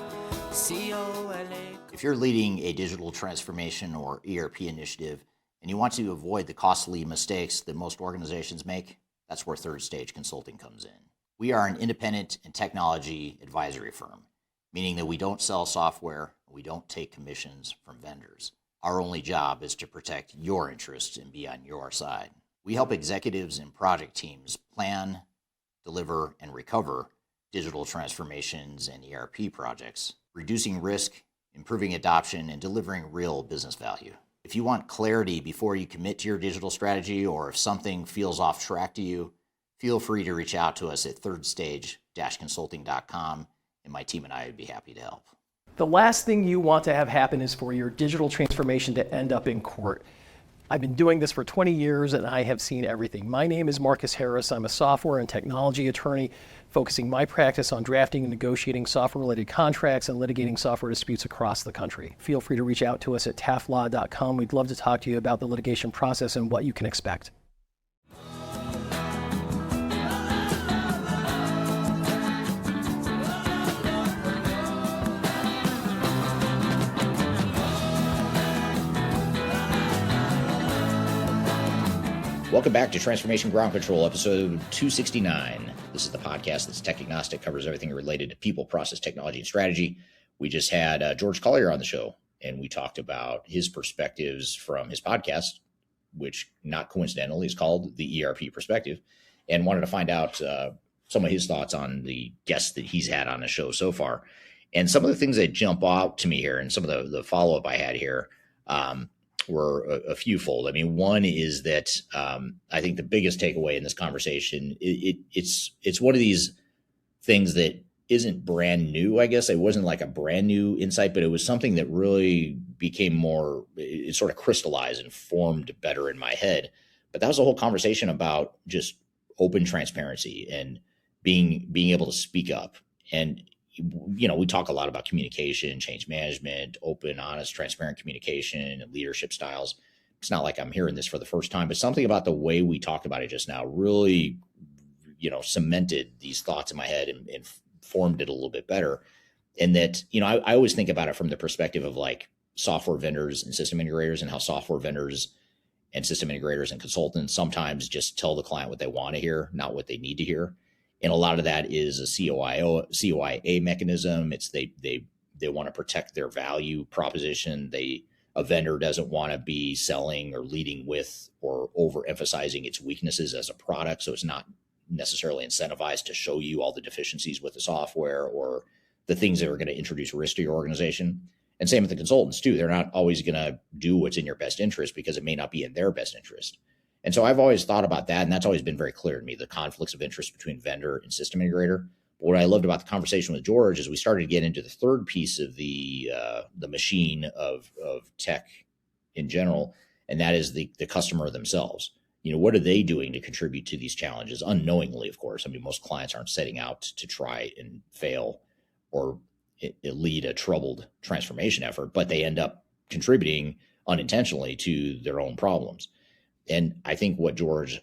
C-O-L-A. If you're leading a digital transformation or ERP initiative and you want to avoid the costly mistakes that most organizations make, that's where Third Stage Consulting comes in. We are an independent and technology advisory firm, meaning that we don't sell software, we don't take commissions from vendors. Our only job is to protect your interests and be on your side. We help executives and project teams plan, deliver, and recover digital transformations and ERP projects, reducing risk, improving adoption, and delivering real business value. If you want clarity before you commit to your digital strategy, or if something feels off track to you, feel free to reach out to us at thirdstage-consulting.com, and my team and I would be happy to help. The last thing you want to have happen is for your digital transformation to end up in court. I've been doing this for 20 years and I have seen everything. My name is Marcus Harris. I'm a software and technology attorney focusing my practice on drafting and negotiating software-related contracts and litigating software disputes across the country. Feel free to reach out to us at taftlaw.com. We'd love to talk to you about the litigation process and what you can expect. Welcome back to Transformation Ground Control, episode 269. This is the podcast that's tech agnostic, covers everything related to people, process, technology, and strategy. We just had George Collier on the show, and we talked about his perspectives from his podcast, which not coincidentally is called the ERP Perspective, and wanted to find out some of his thoughts on the guests that he's had on the show so far. And some of the things that jump out to me here, and some of the follow-up I had here, were a few fold. I mean, one is that I think the biggest takeaway in this conversation, it's one of these things that isn't brand new, I guess. It wasn't like a brand new insight, but it was something that really became more, it sort of crystallized and formed better in my head. But that was a whole conversation about just open transparency and being able to speak up. And, we talk a lot about communication, change management, open, honest, transparent communication, and leadership styles. It's not like I'm hearing this for the first time, but something about the way we talked about it just now really, cemented these thoughts in my head and formed it a little bit better. And that, I always think about it from the perspective of like software vendors and system integrators, and how software vendors and system integrators and consultants sometimes just tell the client what they want to hear, not what they need to hear. And a lot of that is a COIA mechanism. It's they want to protect their value proposition. A vendor doesn't want to be selling or leading with or overemphasizing its weaknesses as a product. So it's not necessarily incentivized to show you all the deficiencies with the software or the things that are going to introduce risk to your organization. And same with the consultants too. They're not always going to do what's in your best interest because it may not be in their best interest. And so I've always thought about that, and that's always been very clear to me, the conflicts of interest between vendor and system integrator. But what I loved about the conversation with George is we started to get into the third piece of the machine of tech in general, and that is the customer themselves. What are they doing to contribute to these challenges unknowingly, of course? I mean, most clients aren't setting out to try and fail or lead a troubled transformation effort, but they end up contributing unintentionally to their own problems. And I think what George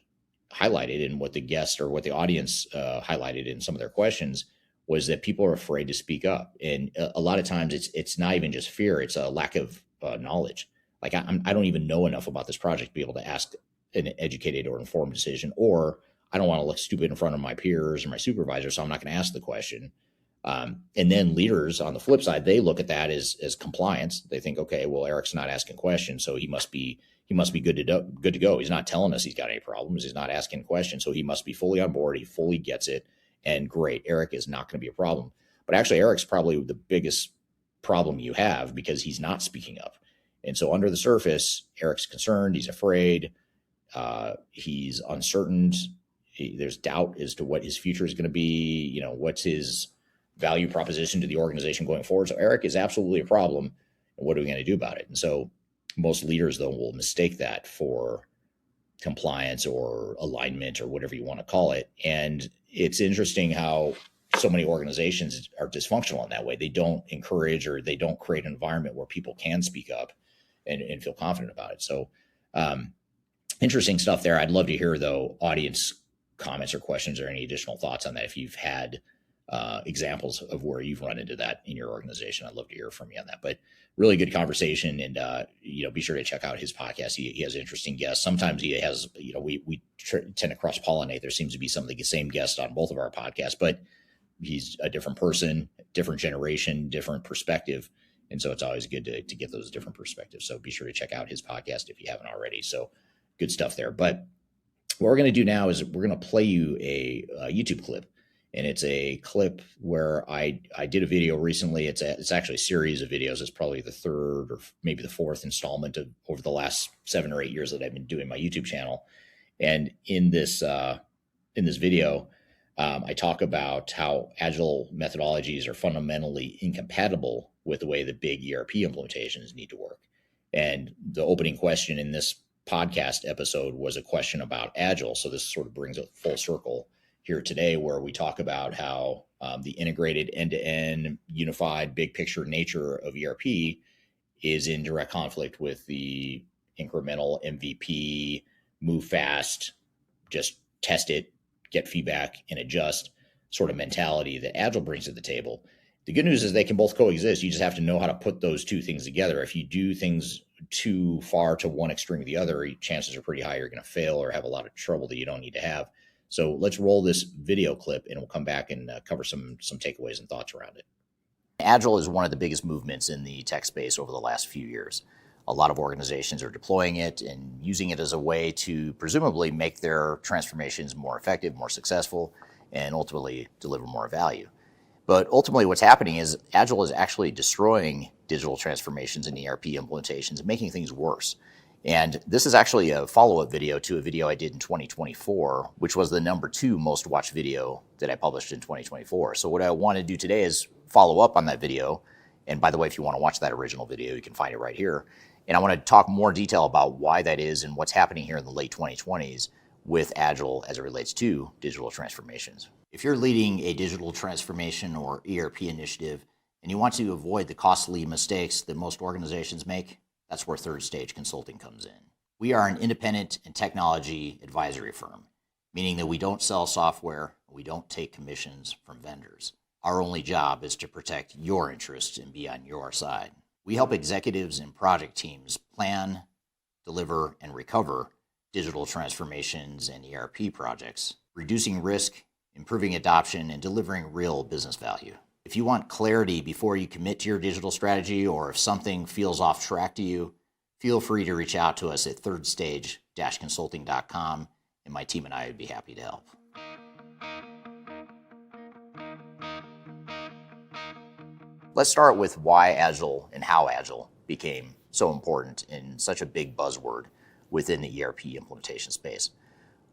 highlighted and what the guest or what the audience highlighted in some of their questions was that people are afraid to speak up. And a lot of times it's not even just fear, it's a lack of knowledge. Like I don't even know enough about this project to be able to ask an educated or informed decision, or I don't want to look stupid in front of my peers or my supervisor, so I'm not going to ask the question. And then leaders on the flip side, they look at that as compliance. They think, okay, well, Eric's not asking questions, so he must be good to go. He's not telling us he's got any problems. He's not asking questions, so he must be fully on board. He fully gets it, and great. Eric is not going to be a problem. But actually, Eric's probably the biggest problem you have because he's not speaking up. And so under the surface, Eric's concerned. He's afraid. He's uncertain. There's doubt as to what his future is going to be. What's his value proposition to the organization going forward. So Eric is absolutely a problem. And what are we going to do about it? And so most leaders, though, will mistake that for compliance or alignment or whatever you want to call it. And it's interesting how so many organizations are dysfunctional in that way. They don't encourage or they don't create an environment where people can speak up and feel confident about it. So interesting stuff there. I'd love to hear, though, audience comments or questions or any additional thoughts on that. If you've had examples of where you've run into that in your organization, I'd love to hear from you on that. But really good conversation, and be sure to check out his podcast. He has interesting guests. Sometimes he has, we tend to cross pollinate. There seems to be some of the same guests on both of our podcasts, but he's a different person, different generation, different perspective, and so it's always good to get those different perspectives. So be sure to check out his podcast if you haven't already. So good stuff there. But what we're going to do now is we're going to play you a YouTube clip. And it's a clip where I did a video recently. It's actually a series of videos. It's probably the third or maybe the fourth installment of over the last 7 or 8 years that I've been doing my YouTube channel. And in this video, I talk about how Agile methodologies are fundamentally incompatible with the way the big ERP implementations need to work. And the opening question in this podcast episode was a question about Agile. So this sort of brings it full circle here today, where we talk about how the integrated end-to-end unified big picture nature of ERP is in direct conflict with the incremental MVP, move fast, just test it, get feedback and adjust sort of mentality that Agile brings to the table. The good news is they can both coexist. You just have to know how to put those two things together. If you do things too far to one extreme or the other, chances are pretty high you're going to fail or have a lot of trouble that you don't need to have. So let's roll this video clip and we'll come back and cover some takeaways and thoughts around it. Agile is one of the biggest movements in the tech space over the last few years. A lot of organizations are deploying it and using it as a way to presumably make their transformations more effective, more successful, and ultimately deliver more value. But ultimately what's happening is Agile is actually destroying digital transformations and ERP implementations, making things worse. And this is actually a follow-up video to a video I did in 2024, which was the #2 most watched video that I published in 2024. So what I want to do today is follow up on that video. And by the way, if you want to watch that original video, you can find it right here. And I want to talk more detail about why that is and what's happening here in the late 2020s with Agile as it relates to digital transformations. If you're leading a digital transformation or ERP initiative and you want to avoid the costly mistakes that most organizations make, that's where Third Stage Consulting comes in. We are an independent and technology advisory firm, meaning that we don't sell software, we don't take commissions from vendors. Our only job is to protect your interests and be on your side. We help executives and project teams plan, deliver, and recover digital transformations and ERP projects, reducing risk, improving adoption, and delivering real business value. If you want clarity before you commit to your digital strategy, or if something feels off track to you, feel free to reach out to us at thirdstage-consulting.com, and my team and I would be happy to help. Let's start with why Agile and how Agile became so important and such a big buzzword within the ERP implementation space.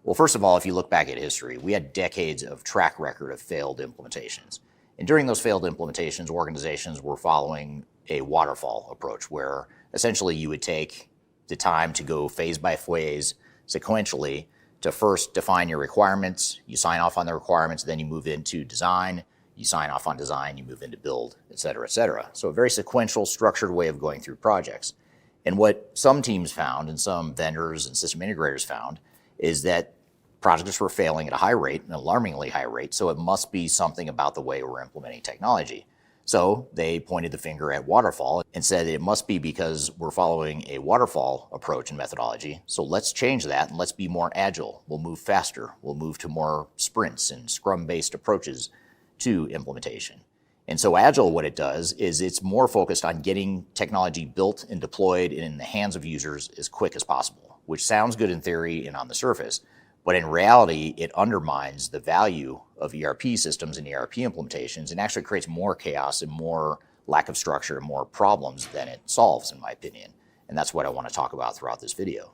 Well, first of all, if you look back at history, we had decades of track record of failed implementations. And during those failed implementations, organizations were following a waterfall approach where essentially you would take the time to go phase by phase sequentially to first define your requirements, you sign off on the requirements, then you move into design, you sign off on design, you move into build, et cetera, et cetera. So a very sequential, structured way of going through projects. And what some teams found and some vendors and system integrators found is that projects were failing at a high rate, an alarmingly high rate, so it must be something about the way we're implementing technology. So they pointed the finger at waterfall and said it must be because we're following a waterfall approach and methodology. So let's change that and let's be more agile. We'll move faster. We'll move to more sprints and scrum-based approaches to implementation. And so Agile, what it does is it's more focused on getting technology built and deployed and in the hands of users as quick as possible, which sounds good in theory and on the surface. But in reality, it undermines the value of ERP systems and ERP implementations and actually creates more chaos and more lack of structure and more problems than it solves, in my opinion. And that's what I want to talk about throughout this video.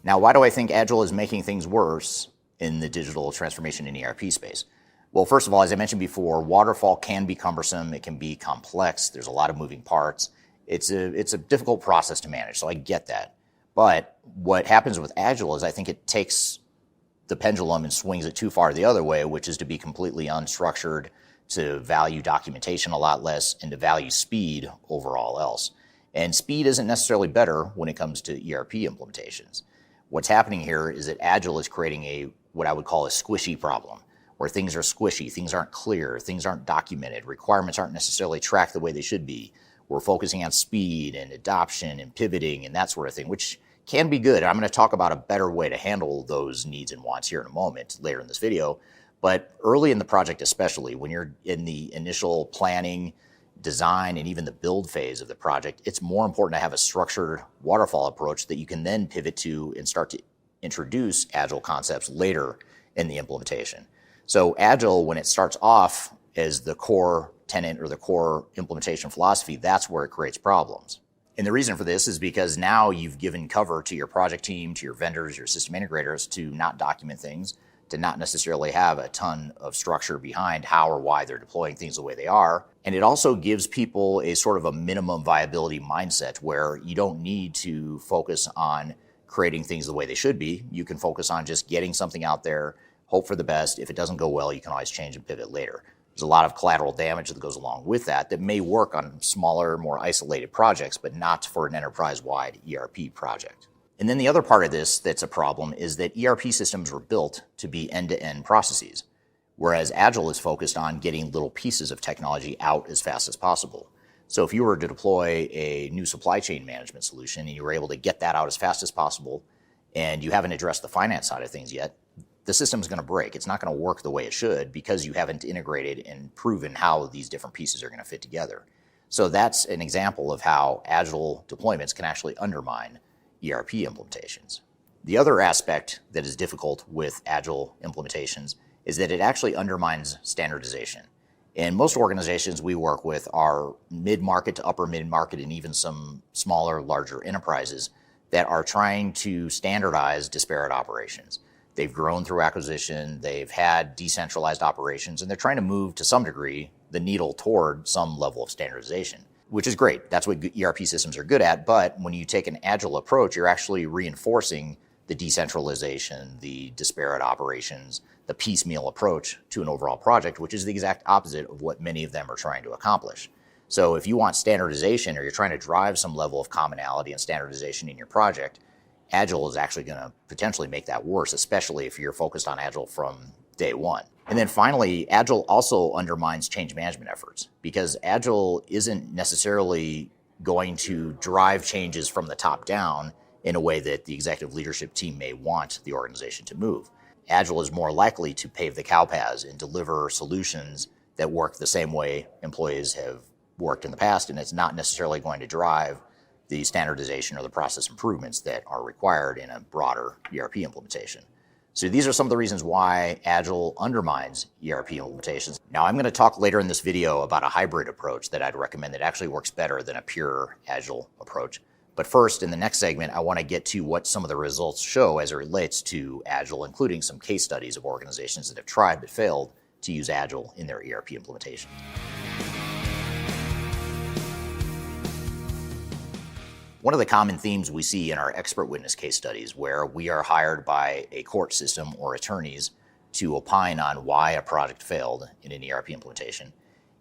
Now, why do I think Agile is making things worse in the digital transformation and ERP space? Well, first of all, as I mentioned before, waterfall can be cumbersome. It can be complex. There's a lot of moving parts. It's a difficult process to manage, so I get that. But what happens with Agile is I think it takes the pendulum and swings it too far the other way, which is to be completely unstructured, to value documentation a lot less, and to value speed over all else. And speed isn't necessarily better when it comes to ERP implementations. What's happening here is that Agile is creating what I would call a squishy problem, where things are squishy, things aren't clear, things aren't documented, requirements aren't necessarily tracked the way they should be. We're focusing on speed and adoption and pivoting and that sort of thing, which can be good. I'm going to talk about a better way to handle those needs and wants here in a moment later in this video. But early in the project especially, when you're in the initial planning, design, and even the build phase of the project, it's more important to have a structured waterfall approach that you can then pivot to and start to introduce Agile concepts later in the implementation. So Agile, when it starts off as the core tenet or the core implementation philosophy, that's where it creates problems. And the reason for this is because now you've given cover to your project team, to your vendors, your system integrators to not document things, to not necessarily have a ton of structure behind how or why they're deploying things the way they are. And it also gives people a sort of a minimum viability mindset where you don't need to focus on creating things the way they should be. You can focus on just getting something out there, hope for the best. If it doesn't go well, you can always change and pivot later. There's a lot of collateral damage that goes along with that may work on smaller, more isolated projects, but not for an enterprise-wide ERP project. And then the other part of this that's a problem is that ERP systems were built to be end-to-end processes, whereas Agile is focused on getting little pieces of technology out as fast as possible. So if you were to deploy a new supply chain management solution and you were able to get that out as fast as possible, and you haven't addressed the finance side of things yet, the system's going to break. It's not going to work the way it should because you haven't integrated and proven how these different pieces are going to fit together. So that's an example of how Agile deployments can actually undermine ERP implementations. The other aspect that is difficult with Agile implementations is that it actually undermines standardization. And most organizations we work with are mid-market to upper mid-market and even some smaller, larger enterprises that are trying to standardize disparate operations. They've grown through acquisition, they've had decentralized operations, and they're trying to move to some degree the needle toward some level of standardization, which is great. That's what ERP systems are good at. But when you take an agile approach, you're actually reinforcing the decentralization, the disparate operations, the piecemeal approach to an overall project, which is the exact opposite of what many of them are trying to accomplish. So if you want standardization or you're trying to drive some level of commonality and standardization in your project, Agile is actually going to potentially make that worse, especially if you're focused on Agile from day one. And then finally, Agile also undermines change management efforts because Agile isn't necessarily going to drive changes from the top down in a way that the executive leadership team may want the organization to move. Agile is more likely to pave the cow paths and deliver solutions that work the same way employees have worked in the past, and it's not necessarily going to drive the standardization or the process improvements that are required in a broader ERP implementation. So these are some of the reasons why Agile undermines ERP implementations. Now, I'm going to talk later in this video about a hybrid approach that I'd recommend that actually works better than a pure Agile approach. But first, in the next segment, I want to get to what some of the results show as it relates to Agile, including some case studies of organizations that have tried but failed to use Agile in their ERP implementation. One of the common themes we see in our expert witness case studies, where we are hired by a court system or attorneys to opine on why a project failed in an ERP implementation,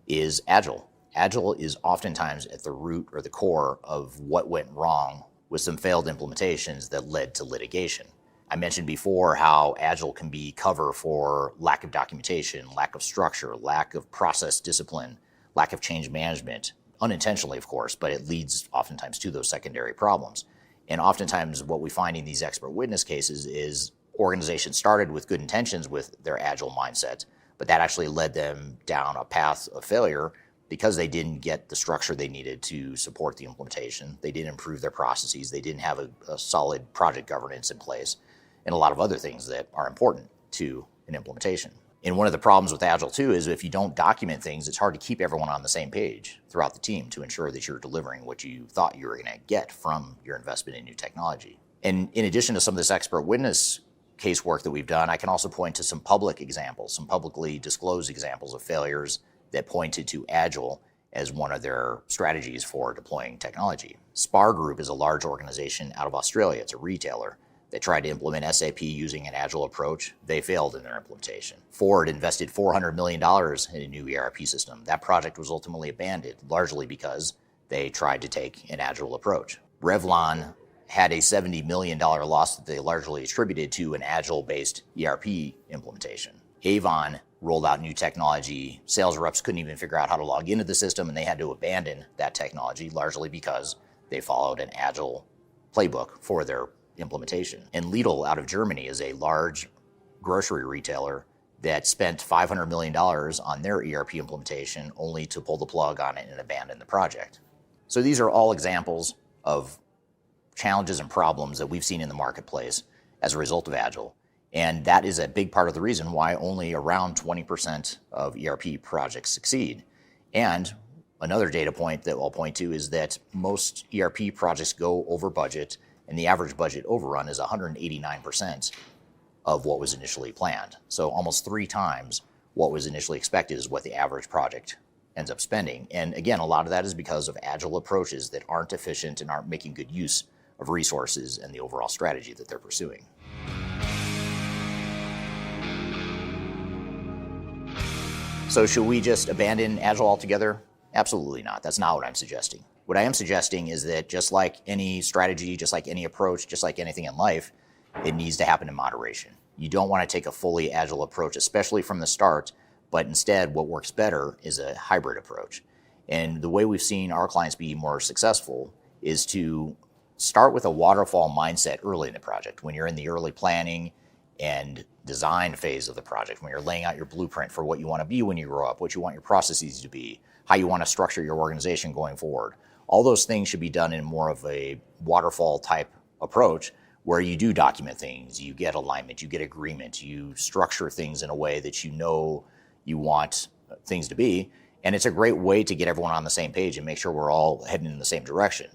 is Agile. Agile is oftentimes at the root or the core of what went wrong with some failed implementations that led to litigation. I mentioned before how Agile can be cover for lack of documentation, lack of structure, lack of process discipline, lack of change management, unintentionally, of course, but it leads oftentimes to those secondary problems. And oftentimes what we find in these expert witness cases is organizations started with good intentions with their Agile mindset, but that actually led them down a path of failure because they didn't get the structure they needed to support the implementation. They didn't improve their processes. They didn't have a solid project governance in place, and a lot of other things that are important to an implementation. And one of the problems with Agile too is if you don't document things, it's hard to keep everyone on the same page throughout the team to ensure that you're delivering what you thought you were going to get from your investment in new technology. And in addition to some of this expert witness casework that we've done, I can also point to some public examples, some publicly disclosed examples of failures that pointed to Agile as one of their strategies for deploying technology. Spar Group is a large organization out of Australia. It's a retailer. They tried to implement SAP using an Agile approach. They failed in their implementation. Ford invested $400 million in a new ERP system. That project was ultimately abandoned, largely because they tried to take an Agile approach. Revlon had a $70 million loss that they largely attributed to an Agile-based ERP implementation. Avon rolled out new technology. Sales reps couldn't even figure out how to log into the system, and they had to abandon that technology, largely because they followed an Agile playbook for their implementation. And Lidl out of Germany is a large grocery retailer that spent $500 million on their ERP implementation only to pull the plug on it and abandon the project. So these are all examples of challenges and problems that we've seen in the marketplace as a result of Agile. And that is a big part of the reason why only around 20% of ERP projects succeed. And another data point that I'll point to is that most ERP projects go over budget, and the average budget overrun is 189% of what was initially planned. So almost 3 times what was initially expected is what the average project ends up spending. And again, a lot of that is because of Agile approaches that aren't efficient and aren't making good use of resources and the overall strategy that they're pursuing. So should we just abandon Agile altogether? Absolutely not. That's not what I'm suggesting. What I am suggesting is that just like any strategy, just like any approach, just like anything in life, it needs to happen in moderation. You don't want to take a fully Agile approach, especially from the start, but instead what works better is a hybrid approach. And the way we've seen our clients be more successful is to start with a waterfall mindset early in the project, when you're in the early planning and design phase of the project, when you're laying out your blueprint for what you want to be when you grow up, what you want your processes to be, how you want to structure your organization going forward. All those things should be done in more of a waterfall type approach where you do document things, you get alignment, you get agreement, you structure things in a way that you know you want things to be. And it's a great way to get everyone on the same page and make sure we're all heading in the same direction.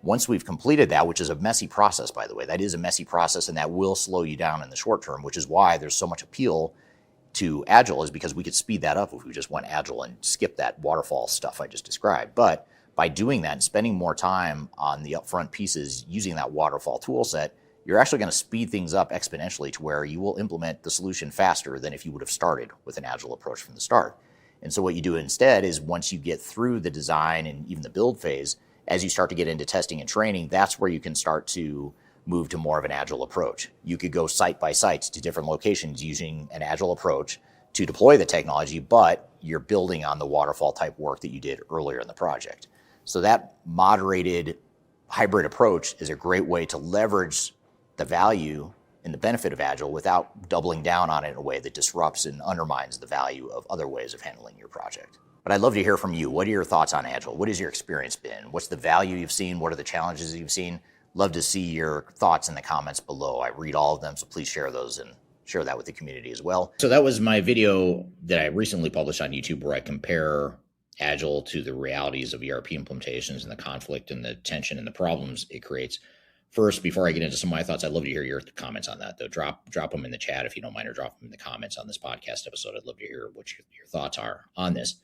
Once we've completed that, which is a messy process, by the way, that is a messy process, and that will slow you down in the short term, which is why there's so much appeal to Agile, is because we could speed that up if we just went Agile and skip that waterfall stuff I just described. But by doing that and spending more time on the upfront pieces using that waterfall tool set, you're actually going to speed things up exponentially to where you will implement the solution faster than if you would have started with an Agile approach from the start. And so what you do instead is, once you get through the design and even the build phase, as you start to get into testing and training, that's where you can start to move to more of an Agile approach. You could go site by site to different locations using an Agile approach to deploy the technology, but you're building on the waterfall type work that you did earlier in the project. So that moderated hybrid approach is a great way to leverage the value and the benefit of Agile without doubling down on it in a way that disrupts and undermines the value of other ways of handling your project. But I'd love to hear from you. What are your thoughts on Agile? What has your experience been? What's the value you've seen? What are the challenges you've seen? Love to see your thoughts in the comments below. I read all of them, so please share those and share that with the community as well. So that was my video that I recently published on YouTube, where I compare Agile to the realities of ERP implementations and the conflict and the tension and the problems it creates. First, before I get into some of my thoughts, I'd love to hear your comments on that, though. Drop them in the chat if you don't mind, or drop them in the comments on this podcast episode. I'd love to hear what your thoughts are on this.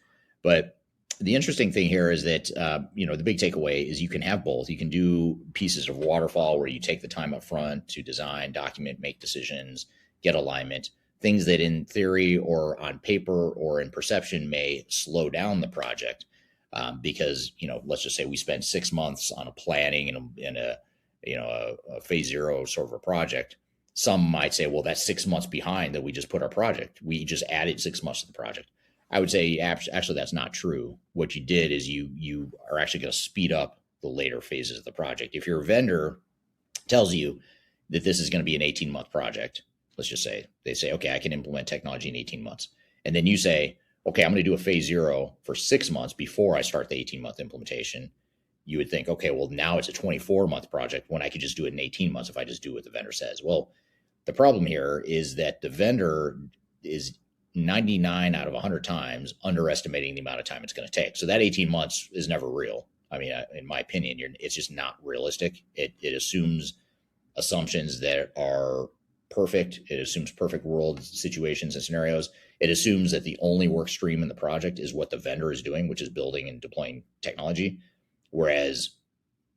But the interesting thing here is that, the big takeaway is you can have both. You can do pieces of waterfall where you take the time up front to design, document, make decisions, get alignment, things that in theory or on paper or in perception may slow down the project because, let's just say we spend 6 months on a planning and a phase 0 sort of a project. Some might say, well, that's 6 months behind that we just put our project. We just added 6 months to the project. I would say actually that's not true. What you did is you are actually going to speed up the later phases of the project. If your vendor tells you that this is going to be an 18-month project, let's just say they say, okay, I can implement technology in 18 months. And then you say, okay, I'm going to do a phase 0 for 6 months before I start the 18-month implementation. You would think, okay, well, now it's a 24-month project when I could just do it in 18 months if I just do what the vendor says. Well, the problem here is that the vendor is 99 out of 100 times underestimating the amount of time it's going to take. So that 18 months is never real. I mean, in my opinion, it's just not realistic. It assumes assumptions that are perfect. It assumes perfect world situations and scenarios. It assumes that the only work stream in the project is what the vendor is doing, which is building and deploying technology. Whereas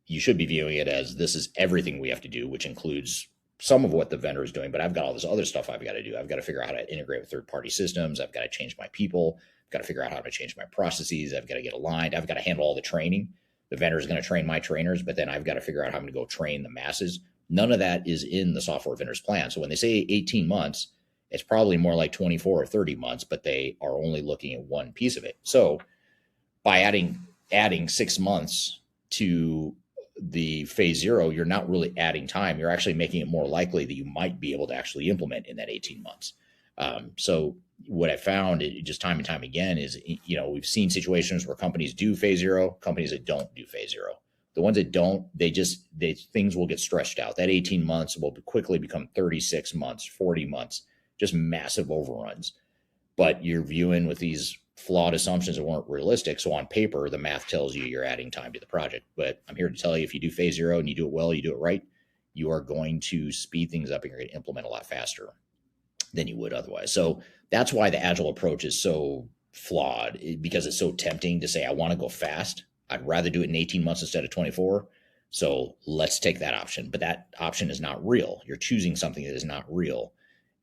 you should be viewing it as, this is everything we have to do, which includes some of what the vendor is doing, but I've got all this other stuff I've got to do. I've got to figure out how to integrate with third-party systems. I've got to change my people. I've got to figure out how to change my processes. I've got to get aligned. I've got to handle all the training. The vendor is going to train my trainers, but then I've got to figure out how I'm going to go train the masses. None of that is in the software vendor's plan. So when they say 18 months, it's probably more like 24 or 30 months, but they are only looking at one piece of it. So by adding 6 months to the phase 0, you're not really adding time. You're actually making it more likely that you might be able to actually implement in that 18 months. So what I found just time and time again is, we've seen situations where companies do phase 0, companies that don't do phase 0. The ones that don't, things will get stretched out. That 18 months will quickly become 36 months, 40 months, just massive overruns. But you're viewing with these flawed assumptions that weren't realistic. So on paper, the math tells you you're adding time to the project. But I'm here to tell you, if you do phase 0 and you do it well, you do it right, you are going to speed things up and you're going to implement a lot faster than you would otherwise. So that's why the Agile approach is so flawed, because it's so tempting to say, I want to go fast. I'd rather do it in 18 months instead of 24. So let's take that option. But that option is not real. You're choosing something that is not real.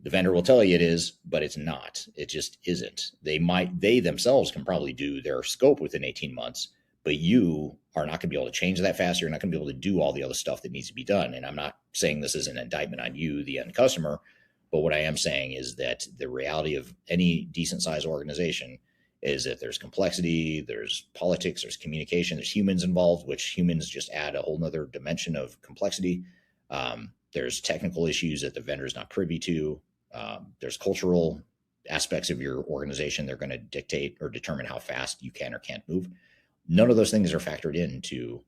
The vendor will tell you it is, but it's not. It just isn't. They themselves can probably do their scope within 18 months, but you are not going to be able to change that fast. You're not going to be able to do all the other stuff that needs to be done. And I'm not saying this is an indictment on you, the end customer, but what I am saying is that the reality of any decent sized organization is that there's complexity, there's politics, there's communication, there's humans involved, which humans just add a whole nother dimension of complexity. There's technical issues that the vendor is not privy to. There's cultural aspects of your organization. They're going to dictate or determine how fast you can or can't move. None of those things are factored into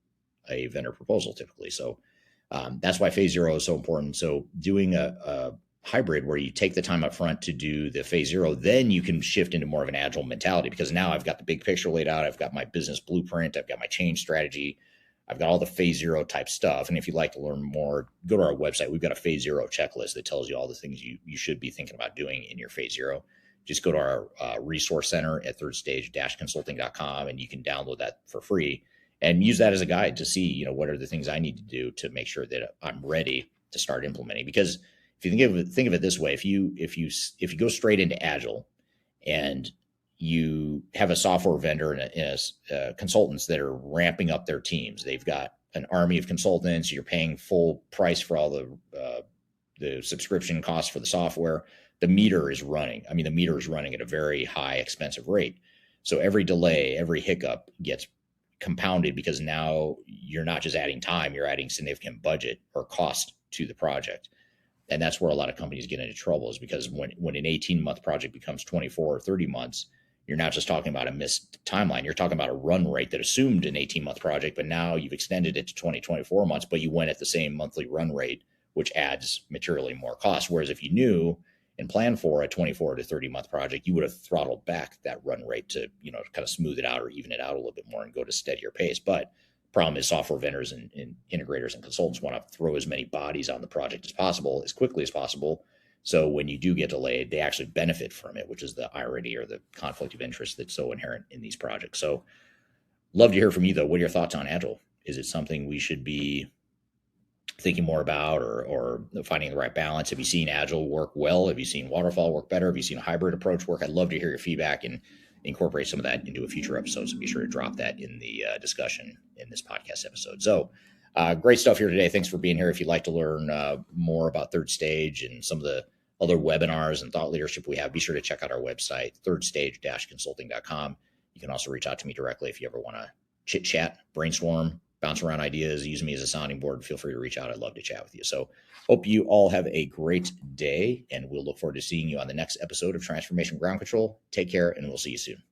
a vendor proposal typically. So that's why phase 0 is so important. So doing a hybrid where you take the time up front to do the phase zero, then you can shift into more of an agile mentality, because now I've got the big picture laid out. I've got my business blueprint. I've got my change strategy. I've got all the phase zero type stuff. And if you'd like to learn more, go to our website. We've got a phase zero checklist that tells you all the things you should be thinking about doing in your phase zero. Just go to our resource center at thirdstage-consulting.com, and you can download that for free and use that as a guide to see, what are the things I need to do to make sure that I'm ready to start implementing. Because if you think of it this way, if you go straight into Agile and you have a software vendor and consultants that are ramping up their teams, they've got an army of consultants. You're paying full price for all the subscription costs for the software. The meter is running. I mean, the meter is running at a very high, expensive rate. So every delay, every hiccup gets compounded, because now you're not just adding time, you're adding significant budget or cost to the project. And that's where a lot of companies get into trouble, is because when an 18-month project becomes 24 or 30 months, you're not just talking about a missed timeline. You're talking about a run rate that assumed an 18-month project, but now you've extended it to 24 months, but you went at the same monthly run rate, which adds materially more cost. Whereas if you knew and planned for a 24 to 30-month project, you would have throttled back that run rate to, kind of smooth it out or even it out a little bit more and go to steadier pace. But problem is, software vendors and integrators and consultants want to throw as many bodies on the project as possible, as quickly as possible. So when you do get delayed, they actually benefit from it, which is the irony or the conflict of interest that's so inherent in these projects. So love to hear from you, though. What are your thoughts on Agile? Is it something we should be thinking more about, or finding the right balance? Have you seen Agile work well? Have you seen waterfall work better? Have you seen a hybrid approach work? I'd love to hear your feedback and incorporate some of that into a future episode. So be sure to drop that in the discussion in this podcast episode. So great stuff here today. Thanks for being here. If you'd like to learn more about Third Stage and some of the other webinars and thought leadership we have, be sure to check out our website, thirdstage-consulting.com. You can also reach out to me directly if you ever want to chit chat, brainstorm, bounce around ideas, use me as a sounding board. Feel free to reach out. I'd love to chat with you. So hope you all have a great day, and we'll look forward to seeing you on the next episode of Transformation Ground Control. Take care, and we'll see you soon.